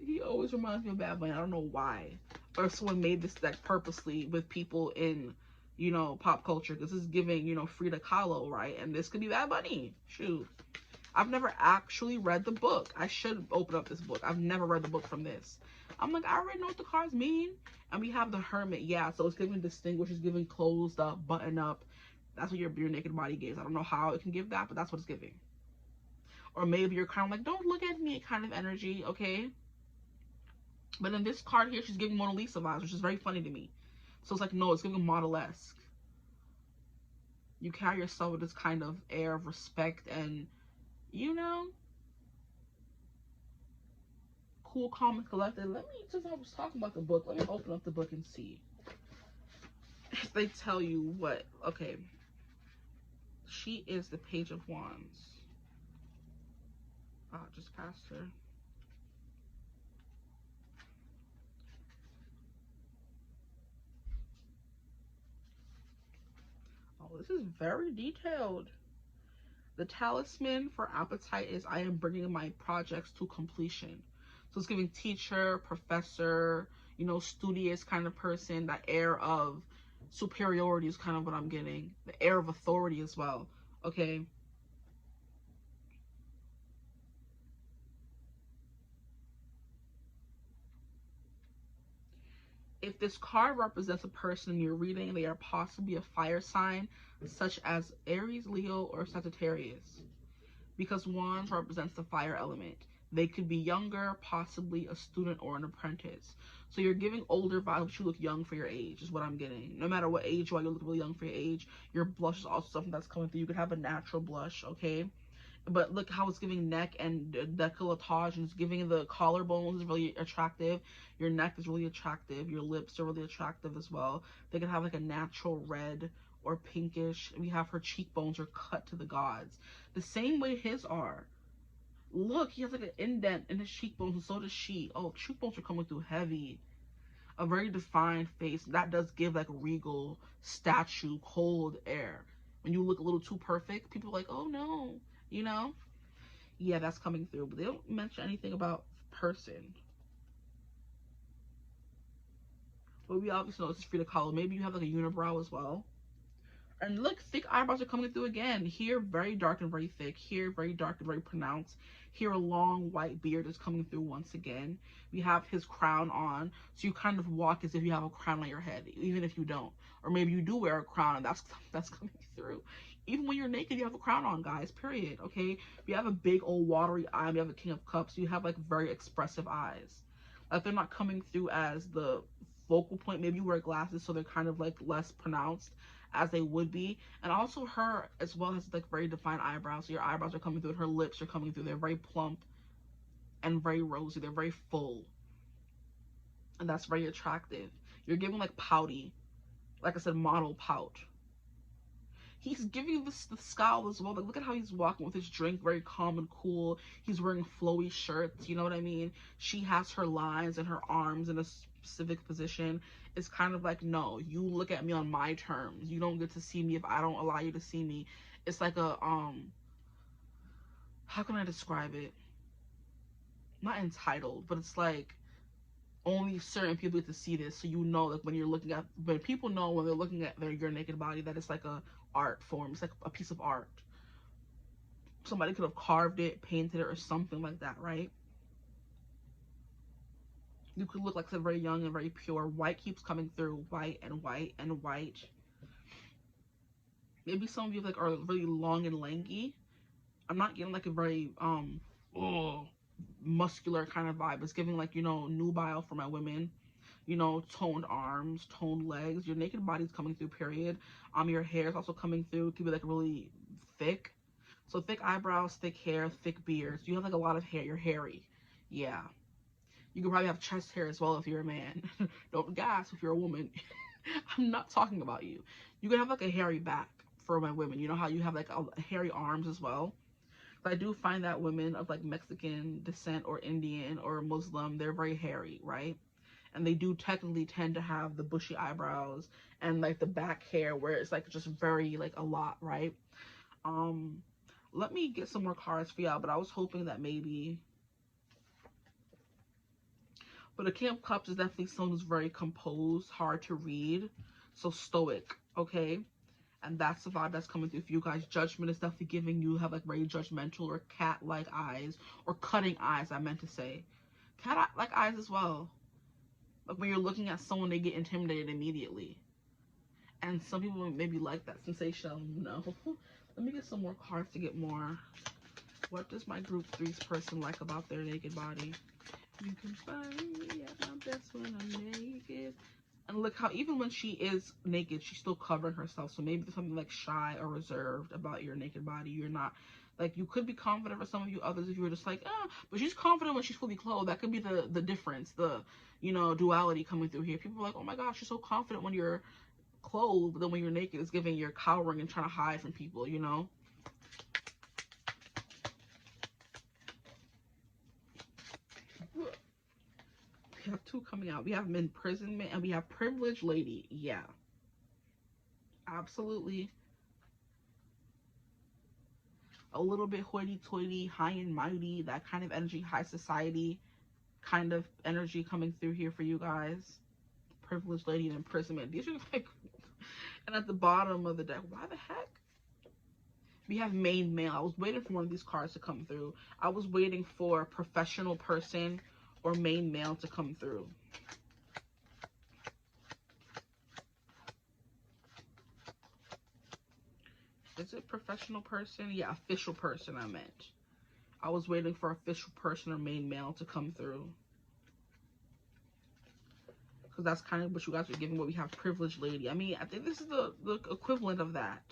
He always reminds me of Bad Bunny. I don't know why. Or someone made this deck purposely with people in, you know, pop culture. This is giving, you know, Frida Kahlo, right? And this could be Bad Bunny. Shoot. I've never actually read the book. I should open up this book. I've never read the book from this. I'm like, I already know what the cards mean. And we have the Hermit. Yeah, so it's giving distinguished. It's giving closed up, button up. That's what your naked body gives. I don't know how it can give that, but that's what it's giving. Or maybe you're kind of like, don't look at me kind of energy, okay? But in this card here, she's giving Mona Lisa vibes, which is very funny to me. So it's like, no, it's giving model-esque. You carry yourself with this kind of air of respect and, you know, cool, calm, and collected. Let me, since I was talking about the book, let me open up the book and see if they tell you what. Okay. She is the Page of Wands. Oh, just passed her. Oh, this is very detailed. The talisman for appetite is, I am bringing my projects to completion. So it's giving teacher, professor, you know, studious kind of person. That air of superiority is kind of what I'm getting. The air of authority as well. Okay. If this card represents a person in your reading, they are possibly a fire sign, such as Aries, Leo, or Sagittarius. Because Wands represents the fire element. They could be younger, possibly a student or an apprentice. So you're giving older vibes, but you look young for your age, is what I'm getting. No matter what age you are, you look really young for your age. Your blush is also something that's coming through. You could have a natural blush, okay? But look how it's giving neck and decolletage, and it's giving the collarbones is really attractive. Your neck is really attractive. Your lips are really attractive as well. They can have like a natural red or pinkish. We have her cheekbones are cut to the gods, the same way his are. Look, he has like an indent in his cheekbones, and so does she. Oh, cheekbones are coming through heavy. A very defined face. That does give like regal, statue, cold air. When you look a little too perfect, people are like, oh no, you know? Yeah, that's coming through. But they don't mention anything about person. But we obviously know it's Frida Kahlo. Maybe you have like a unibrow as well. And look, thick eyebrows are coming through again. Here, very dark and very thick. Here, very dark and very pronounced. Here, a long white beard is coming through once again. We have his crown on. So you kind of walk as if you have a crown on your head, even if you don't. Or maybe you do wear a crown and that's coming through. Even when you're naked, you have a crown on, guys, period, okay? We have a big old watery eye. We have a King of Cups. You have, like, very expressive eyes. Like, they're not coming through as the focal point. Maybe you wear glasses, so they're kind of, like, less pronounced as they would be. And also her as well has like very defined eyebrows. So your eyebrows are coming through, her lips are coming through. They're very plump and very rosy. They're very full, and that's very attractive. You're giving like pouty, like I said, model pout. He's giving this the scowl as well. Like, look at how he's walking with his drink, very calm and cool. He's wearing flowy shirts, you know what I mean? She has her lines and her arms in a specific position. It's kind of like, no, you look at me on my terms. You don't get to see me if I don't allow you to see me. It's like a, how can I describe it? Not entitled, but it's like, only certain people get to see this, so you know, like when you're looking at, when people know when they're looking at your naked body, that it's like a art form. It's like a piece of art. Somebody could have carved it, painted it, or something like that, right? You could look like so very young and very pure. White keeps coming through. White and white and white. Maybe some of you like are really long and lanky. I'm not getting like a very muscular kind of vibe. It's giving like, you know, nubile for my women. You know, toned arms, toned legs. Your naked body's coming through, period. Your hair is also coming through. It could be like really thick. So thick eyebrows, thick hair, thick beards. You have like a lot of hair. You're hairy. Yeah. You could probably have chest hair as well if you're a man. Don't gas if you're a woman. I'm not talking about you. You could have like a hairy back for my women. You know how you have like hairy arms as well? But I do find that women of like Mexican descent or Indian or Muslim, they're very hairy, right? And they do technically tend to have the bushy eyebrows and like the back hair where it's like just very like a lot, right? Let me get some more cards for y'all, but I was hoping that maybe... But the King of Cups is definitely someone who's very composed, hard to read, so stoic, okay? And that's the vibe that's coming through for you guys. Judgment is definitely giving you have like very judgmental or cat-like eyes, or cutting eyes, I meant to say. Cat-like eyes as well. Like when you're looking at someone, they get intimidated immediately. And some people maybe like that sensation. No. Let me get some more cards to get more. What does my group 3's person like about their naked body? You can find me at my best when I'm naked. And look how even when she is naked, she's still covering herself. So maybe there's something like shy or reserved about your naked body. You're not, like, you could be confident for some of you others if you were just like, but she's confident when she's fully clothed. That could be the difference, the, you know, duality coming through here. People are like, oh my gosh, you're so confident when you're clothed, but then when you're naked, it's giving you're cowering and trying to hide from people, you know? We have two coming out. We have imprisonment and we have privileged lady. Yeah. Absolutely. A little bit hoity-toity, high and mighty, that kind of energy, high society kind of energy coming through here for you guys. Privileged lady and imprisonment. These are like, and at the bottom of the deck, why the heck? We have main male. I was waiting for one of these cards to come through. I was waiting for professional person or main male to come through. Is it professional person? Yeah, official person I meant. I was waiting for official person or main male to come through. Because that's kind of what you guys are giving, what we have privileged lady. I mean, I think this is the equivalent of that.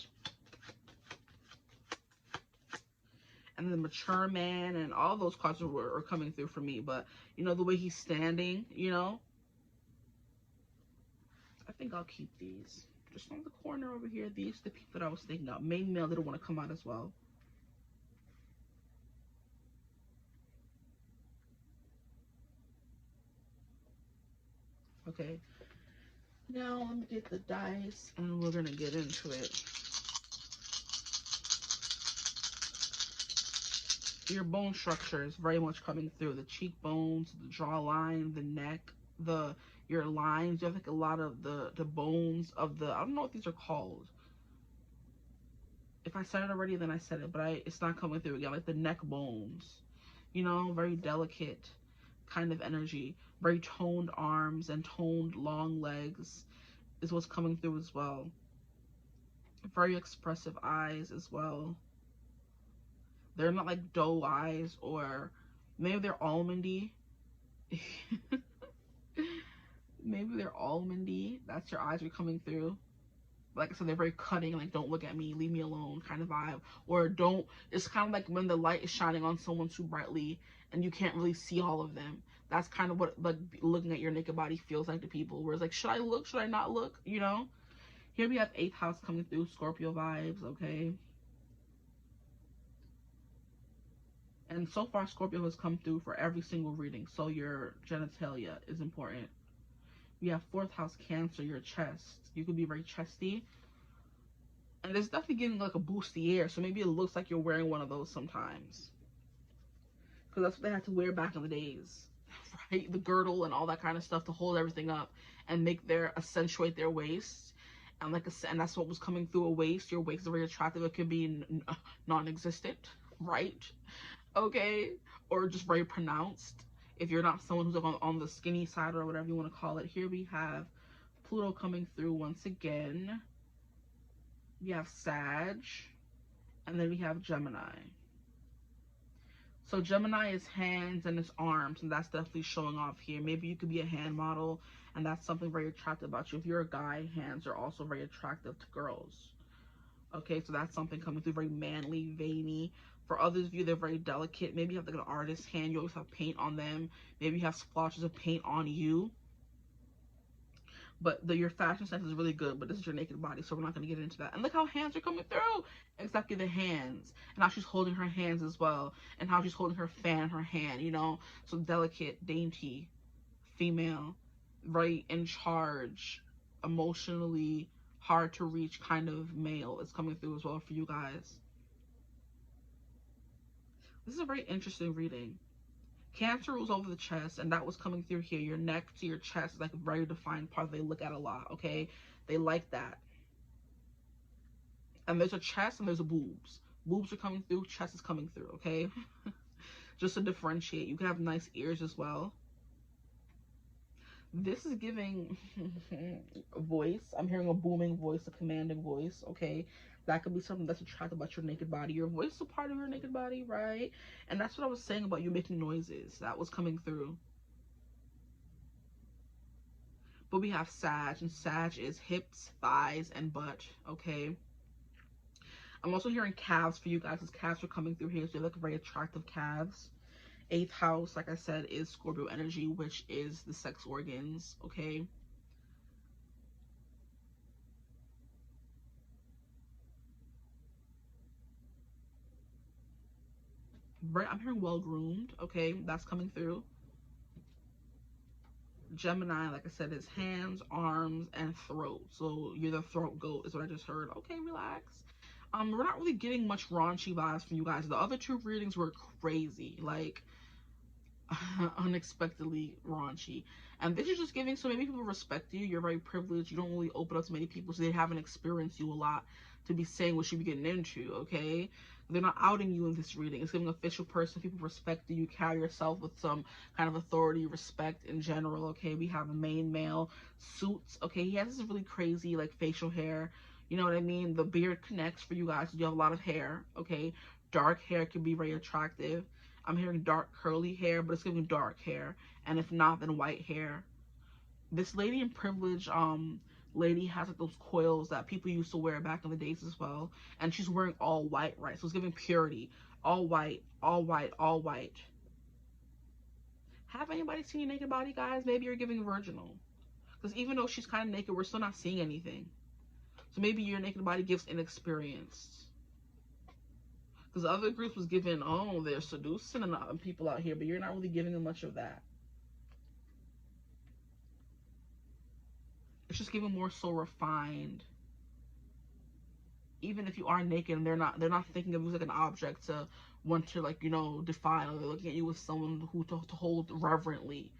And the mature man and all those cards are coming through for me. But, you know, the way he's standing, you know. I think I'll keep these. Just on the corner over here, these the people that I was thinking of. Main male didn't want to come out as well. Okay. Now let me get the dice and we're going to get into it. Your bone structure is very much coming through. The cheekbones, the jawline, the neck, your lines. You have like a lot of the bones of the, I don't know what these are called. If I said it already, then I said it, but it's not coming through again. Like the neck bones, you know, very delicate kind of energy. Very toned arms and toned long legs is what's coming through as well. Very expressive eyes as well. They're not like doe eyes, or maybe they're almondy. Maybe they're almondy. That's your eyes are coming through. Like I said, they're very cutting, like don't look at me, leave me alone kind of vibe. Or don't, it's kind of like when the light is shining on someone too brightly and you can't really see all of them. That's kind of what like looking at your naked body feels like to people. Where it's like, should I look? Should I not look? You know? Here we have 8th house coming through, Scorpio vibes, okay? And so far, Scorpio has come through for every single reading. So your genitalia is important. We have 4th house Cancer, your chest. You could be very chesty. And it's definitely giving like a bustier. So maybe it looks like you're wearing one of those sometimes. Because that's what they had to wear back in the days. Right? The girdle and all that kind of stuff to hold everything up and make accentuate their waist. And like I said, and that's what was coming through a waist. Your waist is very attractive. It could be non-existent, right? Okay, or just very pronounced. If you're not someone who's like on the skinny side or whatever you want to call it. Here we have Pluto coming through once again. We have Sag, and then we have Gemini. So Gemini is hands and it's arms, and that's definitely showing off here. Maybe you could be a hand model, and that's something very attractive about you. If you're a guy, hands are also very attractive to girls. Okay, so that's something coming through, very manly, veiny. For others of you, they're very delicate. Maybe you have like an artist's hand. You always have paint on them. Maybe you have splotches of paint on you. But your fashion sense is really good, but this is your naked body, so we're not going to get into that. And look how hands are coming through. Exactly, the hands. And how she's holding her hands as well. And how she's holding her fan in her hand, you know. So delicate, dainty, female, right, in charge, emotionally hard to reach kind of male is coming through as well for you guys. This is a very interesting reading. Cancer rules over the chest, and that was coming through here. Your neck to your chest is like a very defined part they look at a lot, okay? They like that. And there's a chest and there's a boobs. Boobs are coming through, chest is coming through, okay? Just to differentiate. You can have nice ears as well. This is giving a voice. I'm hearing a booming voice, a commanding voice, okay? That could be something that's attractive about your naked body. Your voice is a part of your naked body, right? And that's what I was saying about you making noises. That was coming through. But we have Sag, and Sag is hips, thighs, and butt, okay? I'm also hearing calves for you guys, because calves are coming through here, so you look very attractive calves. 8th house, like I said, is Scorpio energy, which is the sex organs, okay? Right, I'm hearing well-groomed, okay? That's coming through. Gemini, like I said, is hands, arms, and throat. So you're the throat goat is what I just heard. Okay, relax. We're not really getting much raunchy vibes from you guys. The other two readings were crazy, like unexpectedly raunchy. And this is just giving, so maybe people respect you. You're very privileged. You don't really open up to many people, so they haven't experienced you a lot to be saying what you be getting into, okay? They're not outing you in this reading. It's giving official person. People respect you. You carry yourself with some kind of authority, respect in general, okay? We have a main male, suits, okay? He has this really crazy, like, facial hair. You know what I mean? The beard connects for you guys. You have a lot of hair, okay? Dark hair can be very attractive. I'm hearing dark curly hair, but it's giving dark hair. And if not, then white hair. This lady in privilege, lady has like those coils that people used to wear back in the days as well. And she's wearing all white, right? So it's giving purity. All white, all white, all white. Have anybody seen your naked body, guys? Maybe you're giving virginal. Because even though she's kind of naked, we're still not seeing anything. So maybe your naked body gives inexperienced. Because other groups was given, oh, they're seducing and people out here, but you're not really giving them much of that. It's just giving more so refined. Even if you are naked and they're not thinking of you as like an object to want to, like, you know, define, or they're looking at you as someone who to hold reverently.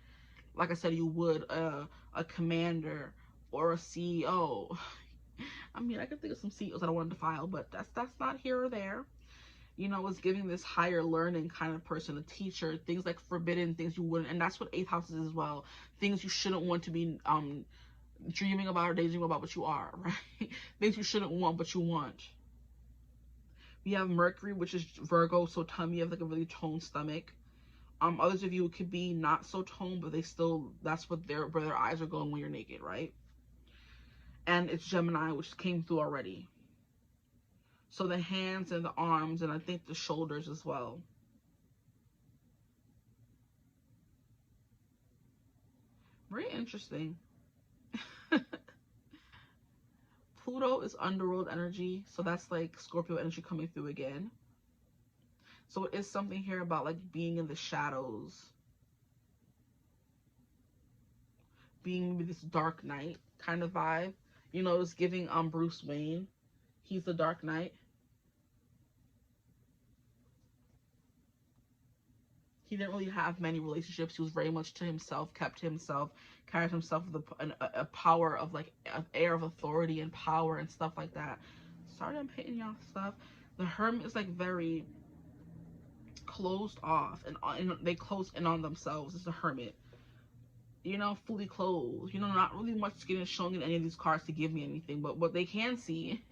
Like I said, you would a commander or a CEO. I mean, I could think of some CEOs that I want to defile, but that's not here or there. You know, it's giving this higher learning kind of person, a teacher, things like forbidden, things you wouldn't, and that's what 8th house is as well. Things you shouldn't want to be dreaming about or daydreaming about, but you are, right? Things you shouldn't want, but you want. We have Mercury, which is Virgo, so tummy, you have like a really toned stomach. Others of you could be not so toned, but they still, that's what where their eyes are going when you're naked, right? And it's Gemini, which came through already. So the hands and the arms, and I think the shoulders as well. Very interesting. Pluto is underworld energy, so that's like Scorpio energy coming through again. So it is something here about like being in the shadows, being this Dark Knight kind of vibe. You know, it's giving Bruce Wayne. He's the Dark Knight. he didn't really have many relationships. He was very much to himself, kept to himself, carried himself with a power of like an air of authority and power and stuff like that. Sorry, I'm hitting y'all stuff. The Hermit is like very closed off, and they close in on themselves. It's a Hermit, you know, fully closed, you know, not really much skin is showing in any of these cards to give me anything, but what they can see.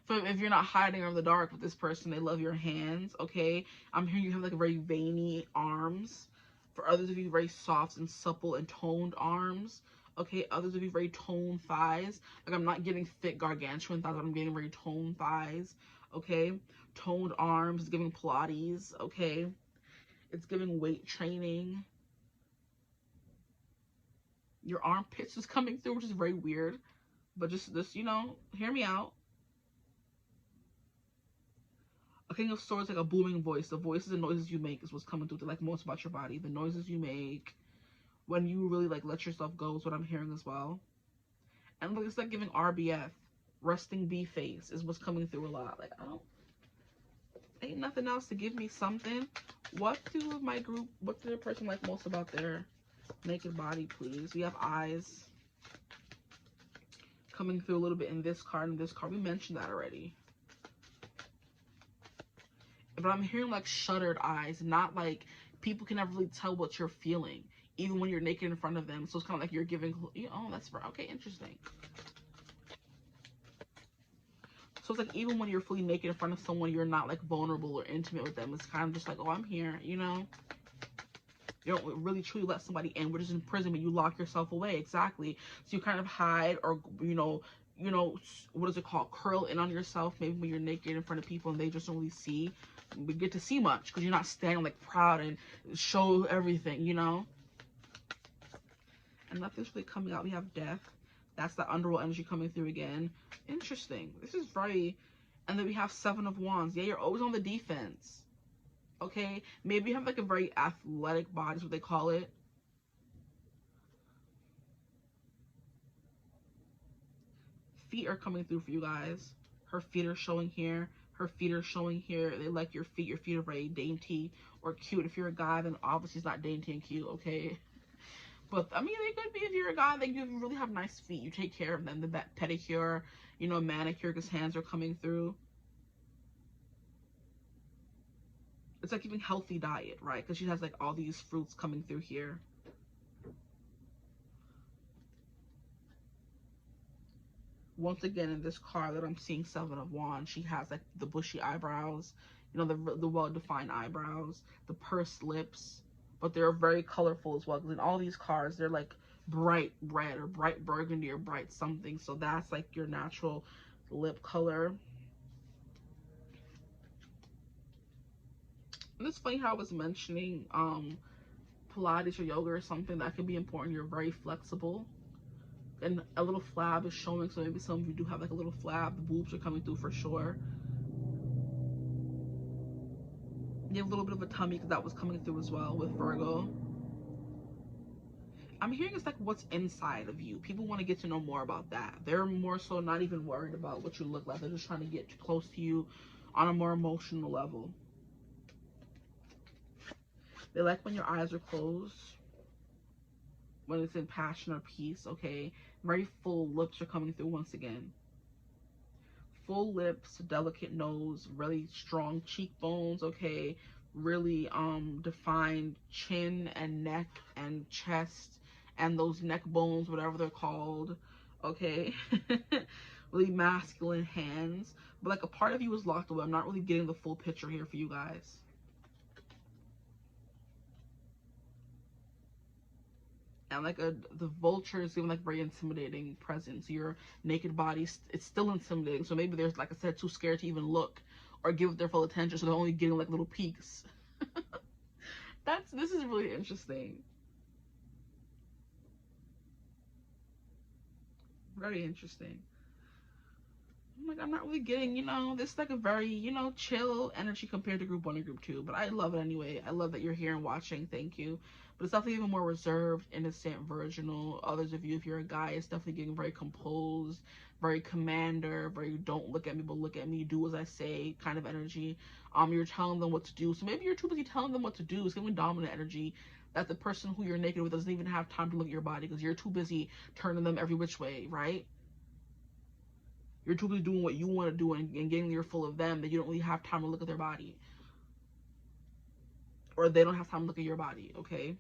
So if you're not hiding or in the dark with this person, they love your hands, okay? I'm hearing you have like very veiny arms. For others of you, very soft and supple and toned arms, okay? Others of you, very toned thighs. Like, I'm not getting thick gargantuan thighs, but I'm getting very toned thighs, okay? Toned arms, it's giving Pilates, okay? It's giving weight training. Your armpits is coming through, which is very weird, but just this, you know, hear me out. A King of Swords, like a booming voice. The voices and noises you make is what's coming through to like most about your body. The noises you make when you really like let yourself go is what I'm hearing as well. And like, it's like giving RBF, resting bee face, is what's coming through a lot. Like, I don't, ain't nothing else to give me something. What do the person like most about their naked body, please? We have eyes coming through a little bit in this card and this card. We mentioned that already. But I'm hearing like shuttered eyes, not like people can never really tell what you're feeling, even when you're naked in front of them. So it's kind of like you're giving, oh, that's right. Okay, interesting. So it's like even when you're fully naked in front of someone, you're not like vulnerable or intimate with them. It's kind of just like, oh, I'm here, you know? You don't really truly let somebody in. We're just in prison, but you lock yourself away. Exactly. So you kind of hide, or, you know, what is it called? Curl in on yourself. Maybe when you're naked in front of people and they just don't really see. We get to see much because you're not standing like proud and show everything, you know? And nothing's really coming out. We have death. That's the underworld energy coming through again. Interesting. This is very... And then we have Seven of Wands. Yeah, you're always on the defense. Okay? Maybe you have like a very athletic body, is what they call it. Feet are coming through for you guys. Her feet are showing here. Her feet are showing here. They like your feet. Your feet are very dainty or cute. If you're a guy, then obviously it's not dainty and cute, okay? But, I mean, they could be if you're a guy. Like, you really have nice feet. You take care of them. The pedicure, you know, manicure, because hands are coming through. It's like even healthy diet, right? Because she has, like, all these fruits coming through here. Once again, in this card that I'm seeing, Seven of Wands, she has like the bushy eyebrows, you know, the well-defined eyebrows, the pursed lips, but they're very colorful as well, because in all these cards they're like bright red or bright burgundy or bright something. So that's like your natural lip color. And it's funny how I was mentioning Pilates or yoga or something that could be important. You're very flexible. And a little flab is showing, so maybe some of you do have like a little flab. The boobs are coming through for sure. You have a little bit of a tummy because that was coming through as well with Virgo. I'm hearing it's like what's inside of you. People want to get to know more about that. They're more so not even worried about what you look like. They're just trying to get close to you on a more emotional level. They like when your eyes are closed, when it's in passion or peace, okay? Very full lips are coming through once again. Full lips, delicate nose, really strong cheekbones, okay? Really defined chin and neck and chest and those neck bones, whatever they're called, okay? Really masculine hands. But like a part of you is locked away. I'm not really getting the full picture here for you guys. And like the vulture is giving like very intimidating presence. Your naked body, it's still intimidating. So maybe there's, like I said, too scared to even look or give it their full attention. So they're only getting like little peeks. This is really interesting. Very interesting. I'm not really getting, you know, this is like a very, you know, chill energy compared to group 1 and group 2. But I love it anyway. I love that you're here and watching. Thank you. But it's definitely even more reserved, innocent, virginal. Others of you, if you're a guy, it's definitely getting very composed, very commander, very don't look at me, but look at me, do as I say kind of energy. You're telling them what to do. So maybe you're too busy telling them what to do. It's giving dominant energy that the person who you're naked with doesn't even have time to look at your body because you're too busy turning them every which way, right? You're too busy doing what you want to do and getting you're full of them that you don't really have time to look at their body. Or they don't have time to look at your body, okay?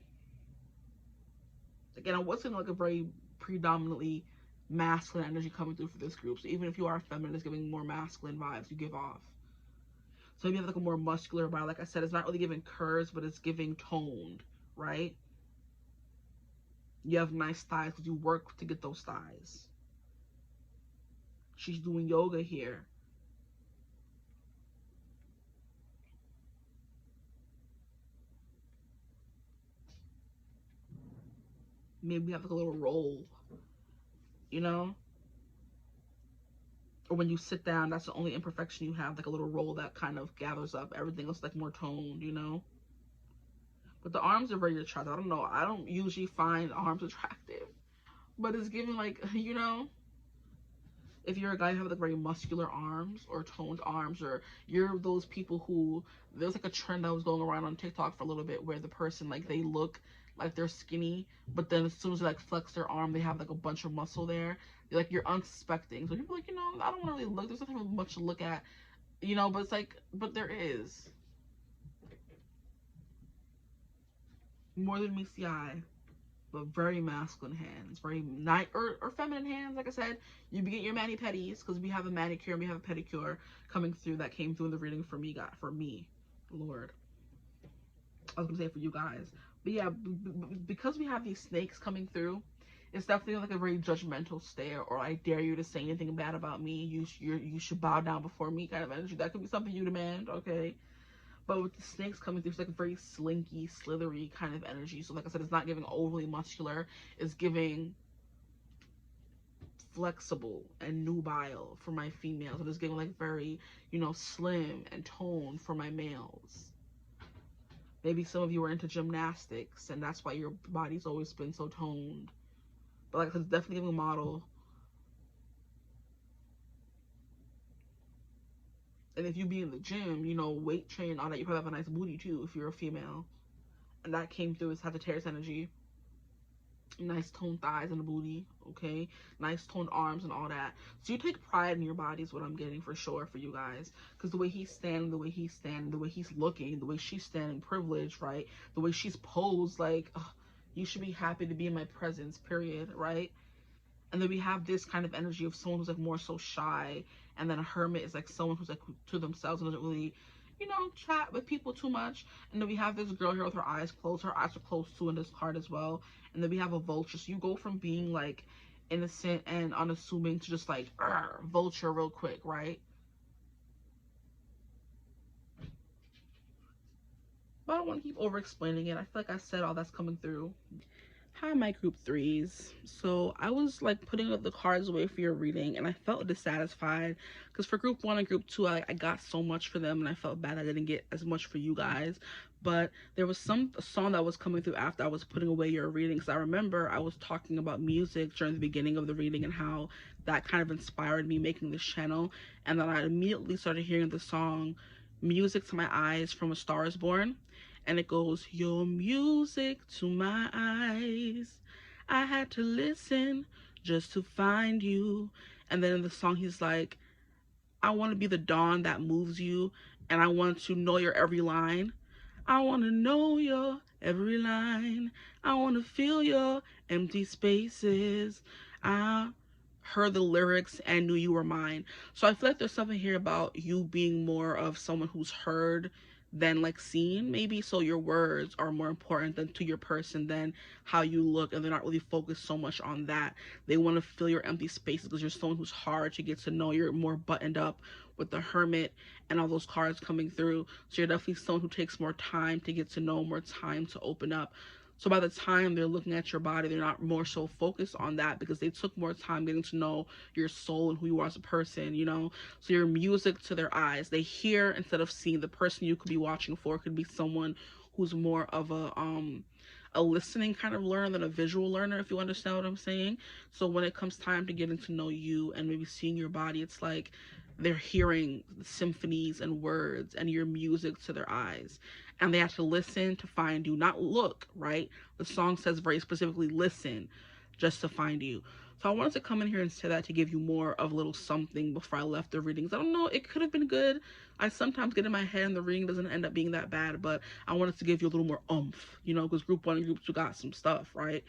Again, I wasn't like a very predominantly masculine energy coming through for this group. So even if you are feminine, it's giving more masculine vibes you give off. So maybe you have like a more muscular body. Like I said, it's not really giving curves, but it's giving toned, right? You have nice thighs because you work to get those thighs. She's doing yoga here. Maybe you have like a little roll, you know? Or when you sit down, that's the only imperfection you have, like a little roll that kind of gathers up. Everything else like more toned, you know? But the arms are very attractive. I don't know. I don't usually find arms attractive. But it's giving like, you know, if you're a guy who have like very muscular arms or toned arms, or you're those people who, there's like a trend that was going around on TikTok for a little bit where the person, like, they look like they're skinny, but then as soon as they like flex their arm, they have like a bunch of muscle there. Like, you're unsuspecting. So people are like, you know, I don't want to really look. There's nothing much to look at, you know, but it's like, but there is. More than meets the eye. But very masculine hands, very nice, or feminine hands. Like I said, you be getting your mani-pedis because we have a manicure and we have a pedicure coming through that came through in the reading for me, Lord. I was gonna say for you guys, but yeah, because we have these snakes coming through, it's definitely like a very judgmental stare, or I dare you to say anything bad about me. You should bow down before me kind of energy. That could be something you demand, okay? But with the snakes coming through, it's like a very slinky, slithery kind of energy. So like I said, it's not giving overly muscular. It's giving flexible and nubile for my females. And it's giving like very, you know, slim and toned for my males. Maybe some of you are into gymnastics and that's why your body's always been so toned. But like I said, it's definitely giving a model. And if you be in the gym, you know, weight train, all that, you probably have a nice booty too if you're a female. And that came through as Sagittarius energy. Nice toned thighs and the booty, okay? Nice toned arms and all that. So you take pride in your body is what I'm getting for sure for you guys. Because the way he's standing, the way he's looking, the way she's standing, privileged, right? The way she's posed, like, ugh, you should be happy to be in my presence, period, right? And then we have this kind of energy of someone who's like more so shy, and then a hermit is like someone who's like to themselves and doesn't really, you know, chat with people too much. And then we have this girl here with her eyes closed. Her eyes are closed too in this card as well. And then we have a vulture. So you go from being like innocent and unassuming to just like vulture real quick, right? But I don't want to keep over explaining it. I feel like I said all that's coming through. Hi, my group threes. So I was like putting up the cards away for your reading, and I felt dissatisfied because for group one and group two, I got so much for them, and I felt bad I didn't get as much for you guys. But there was some song that was coming through after I was putting away your reading, because I remember I was talking about music during the beginning of the reading and how that kind of inspired me making this channel. And then I immediately started hearing the song "Music to My Eyes" from A Star Is Born. And it goes, your music to my eyes. I had to listen just to find you. And then in the song, he's like, I want to be the dawn that moves you. And I want to know your every line. I want to know your every line. I want to feel your empty spaces. I heard the lyrics and knew you were mine. So I feel like there's something here about you being more of someone who's heard than like seen, maybe. So your words are more important than to your person than how you look, and they're not really focused so much on that. They want to fill your empty spaces because you're someone who's hard to get to know. You're more buttoned up with the hermit and all those cards coming through. So you're definitely someone who takes more time to get to know, more time to open up. So by the time they're looking at your body, they're not more so focused on that because they took more time getting to know your soul and who you are as a person, you know? So your music to their eyes. They hear instead of seeing. The person you could be watching for could be someone who's more of a listening kind of learner than a visual learner, if you understand what I'm saying. So when it comes time to getting to know you and maybe seeing your body, it's like they're hearing symphonies and words and your music to their eyes, and they have to listen to find you, not look, right? The song says very specifically listen just to find you. So I wanted to come in here and say that to give you more of a little something before I left the readings. I don't know, it could have been good. I sometimes get in my head and the reading doesn't end up being that bad, but I wanted to give you a little more oomph, you know, because group 1 and group 2 got some stuff, right?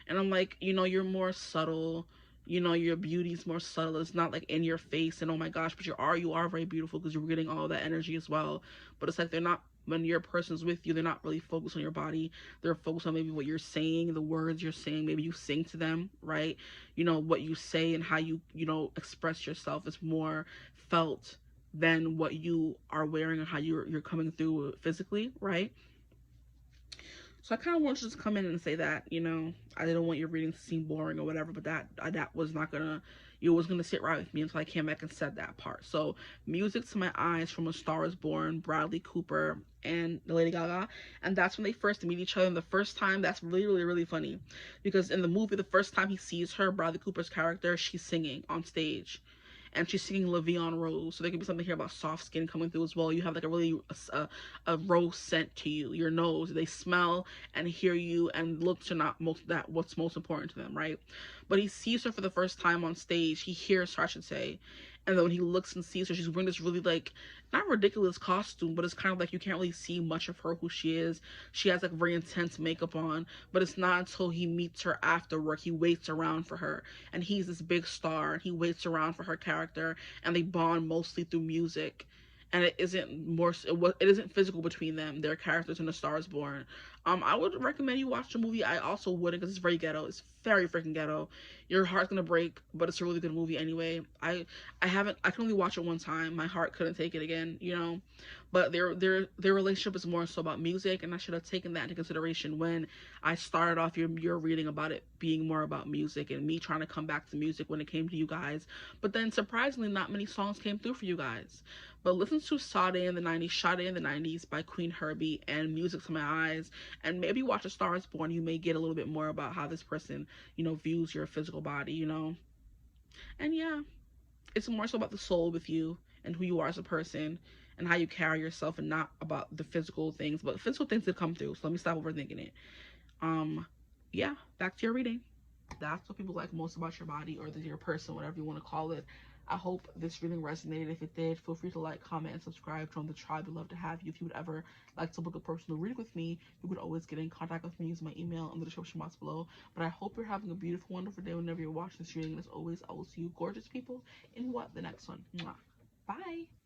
And I'm like, you know, you're more subtle. You know, your beauty's more subtle. It's not like in your face and oh my gosh, but you are very beautiful because you're getting all that energy as well. But it's like they're not, when your person's with you, they're not really focused on your body. They're focused on maybe what you're saying, the words you're saying. Maybe you sing to them, right? You know, what you say and how you know, express yourself is more felt than what you are wearing or how you're coming through physically, right? So I kind of wanted to just come in and say that, you know, I didn't want your reading to seem boring or whatever, but that was not gonna, it was gonna sit right with me until I came back and said that part. So, Music to My Eyes from A Star Is Born, Bradley Cooper and Lady Gaga, and that's when they first meet each other. And the first time, that's really, really, really funny, because in the movie, the first time he sees her, Bradley Cooper's character, she's singing on stage. And she's singing La Vie en Rose. So there could be something here about soft skin coming through as well. You have like a really a rose scent to you, your nose. They smell and hear you and look to not most that what's most important to them, right? But he sees her for the first time on stage. He hears her, I should say. And then when he looks and sees her, she's wearing this really, like, not ridiculous costume, but it's kind of like you can't really see much of her, who she is. She has like very intense makeup on, but it's not until he meets her after work. He waits around for her, and he's this big star, and he waits around for her character, and they bond mostly through music. And it isn't physical between them. Their characters in A Star Is Born. I would recommend you watch the movie. I also wouldn't, because it's very ghetto. It's very freaking ghetto. Your heart's gonna break, but it's a really good movie anyway. I can only watch it one time. My heart couldn't take it again, you know. But their relationship is more so about music, and I should have taken that into consideration when I started off your reading about it being more about music and me trying to come back to music when it came to you guys. But then surprisingly, not many songs came through for you guys. But listen to Sade in the 90s by Queen Herbie, and Music to My Eyes, and maybe watch A Star Is Born. You may get a little bit more about how this person, you know, views your physical body, you know. And yeah, it's more so about the soul with you and who you are as a person and how you carry yourself, and not about the physical things. But physical things did come through, so let me stop overthinking it. Yeah, back to your reading. That's what people like most about your body, or your person, whatever you want to call it. I hope this reading resonated. If it did, feel free to like, comment, and subscribe. Join the tribe. We'd love to have you. If you would ever like to book a personal reading with me, you could always get in contact with me using my email in the description box below. But I hope you're having a beautiful, wonderful day whenever you're watching this reading. And as always, I will see you gorgeous people in the next one. Mwah. Bye.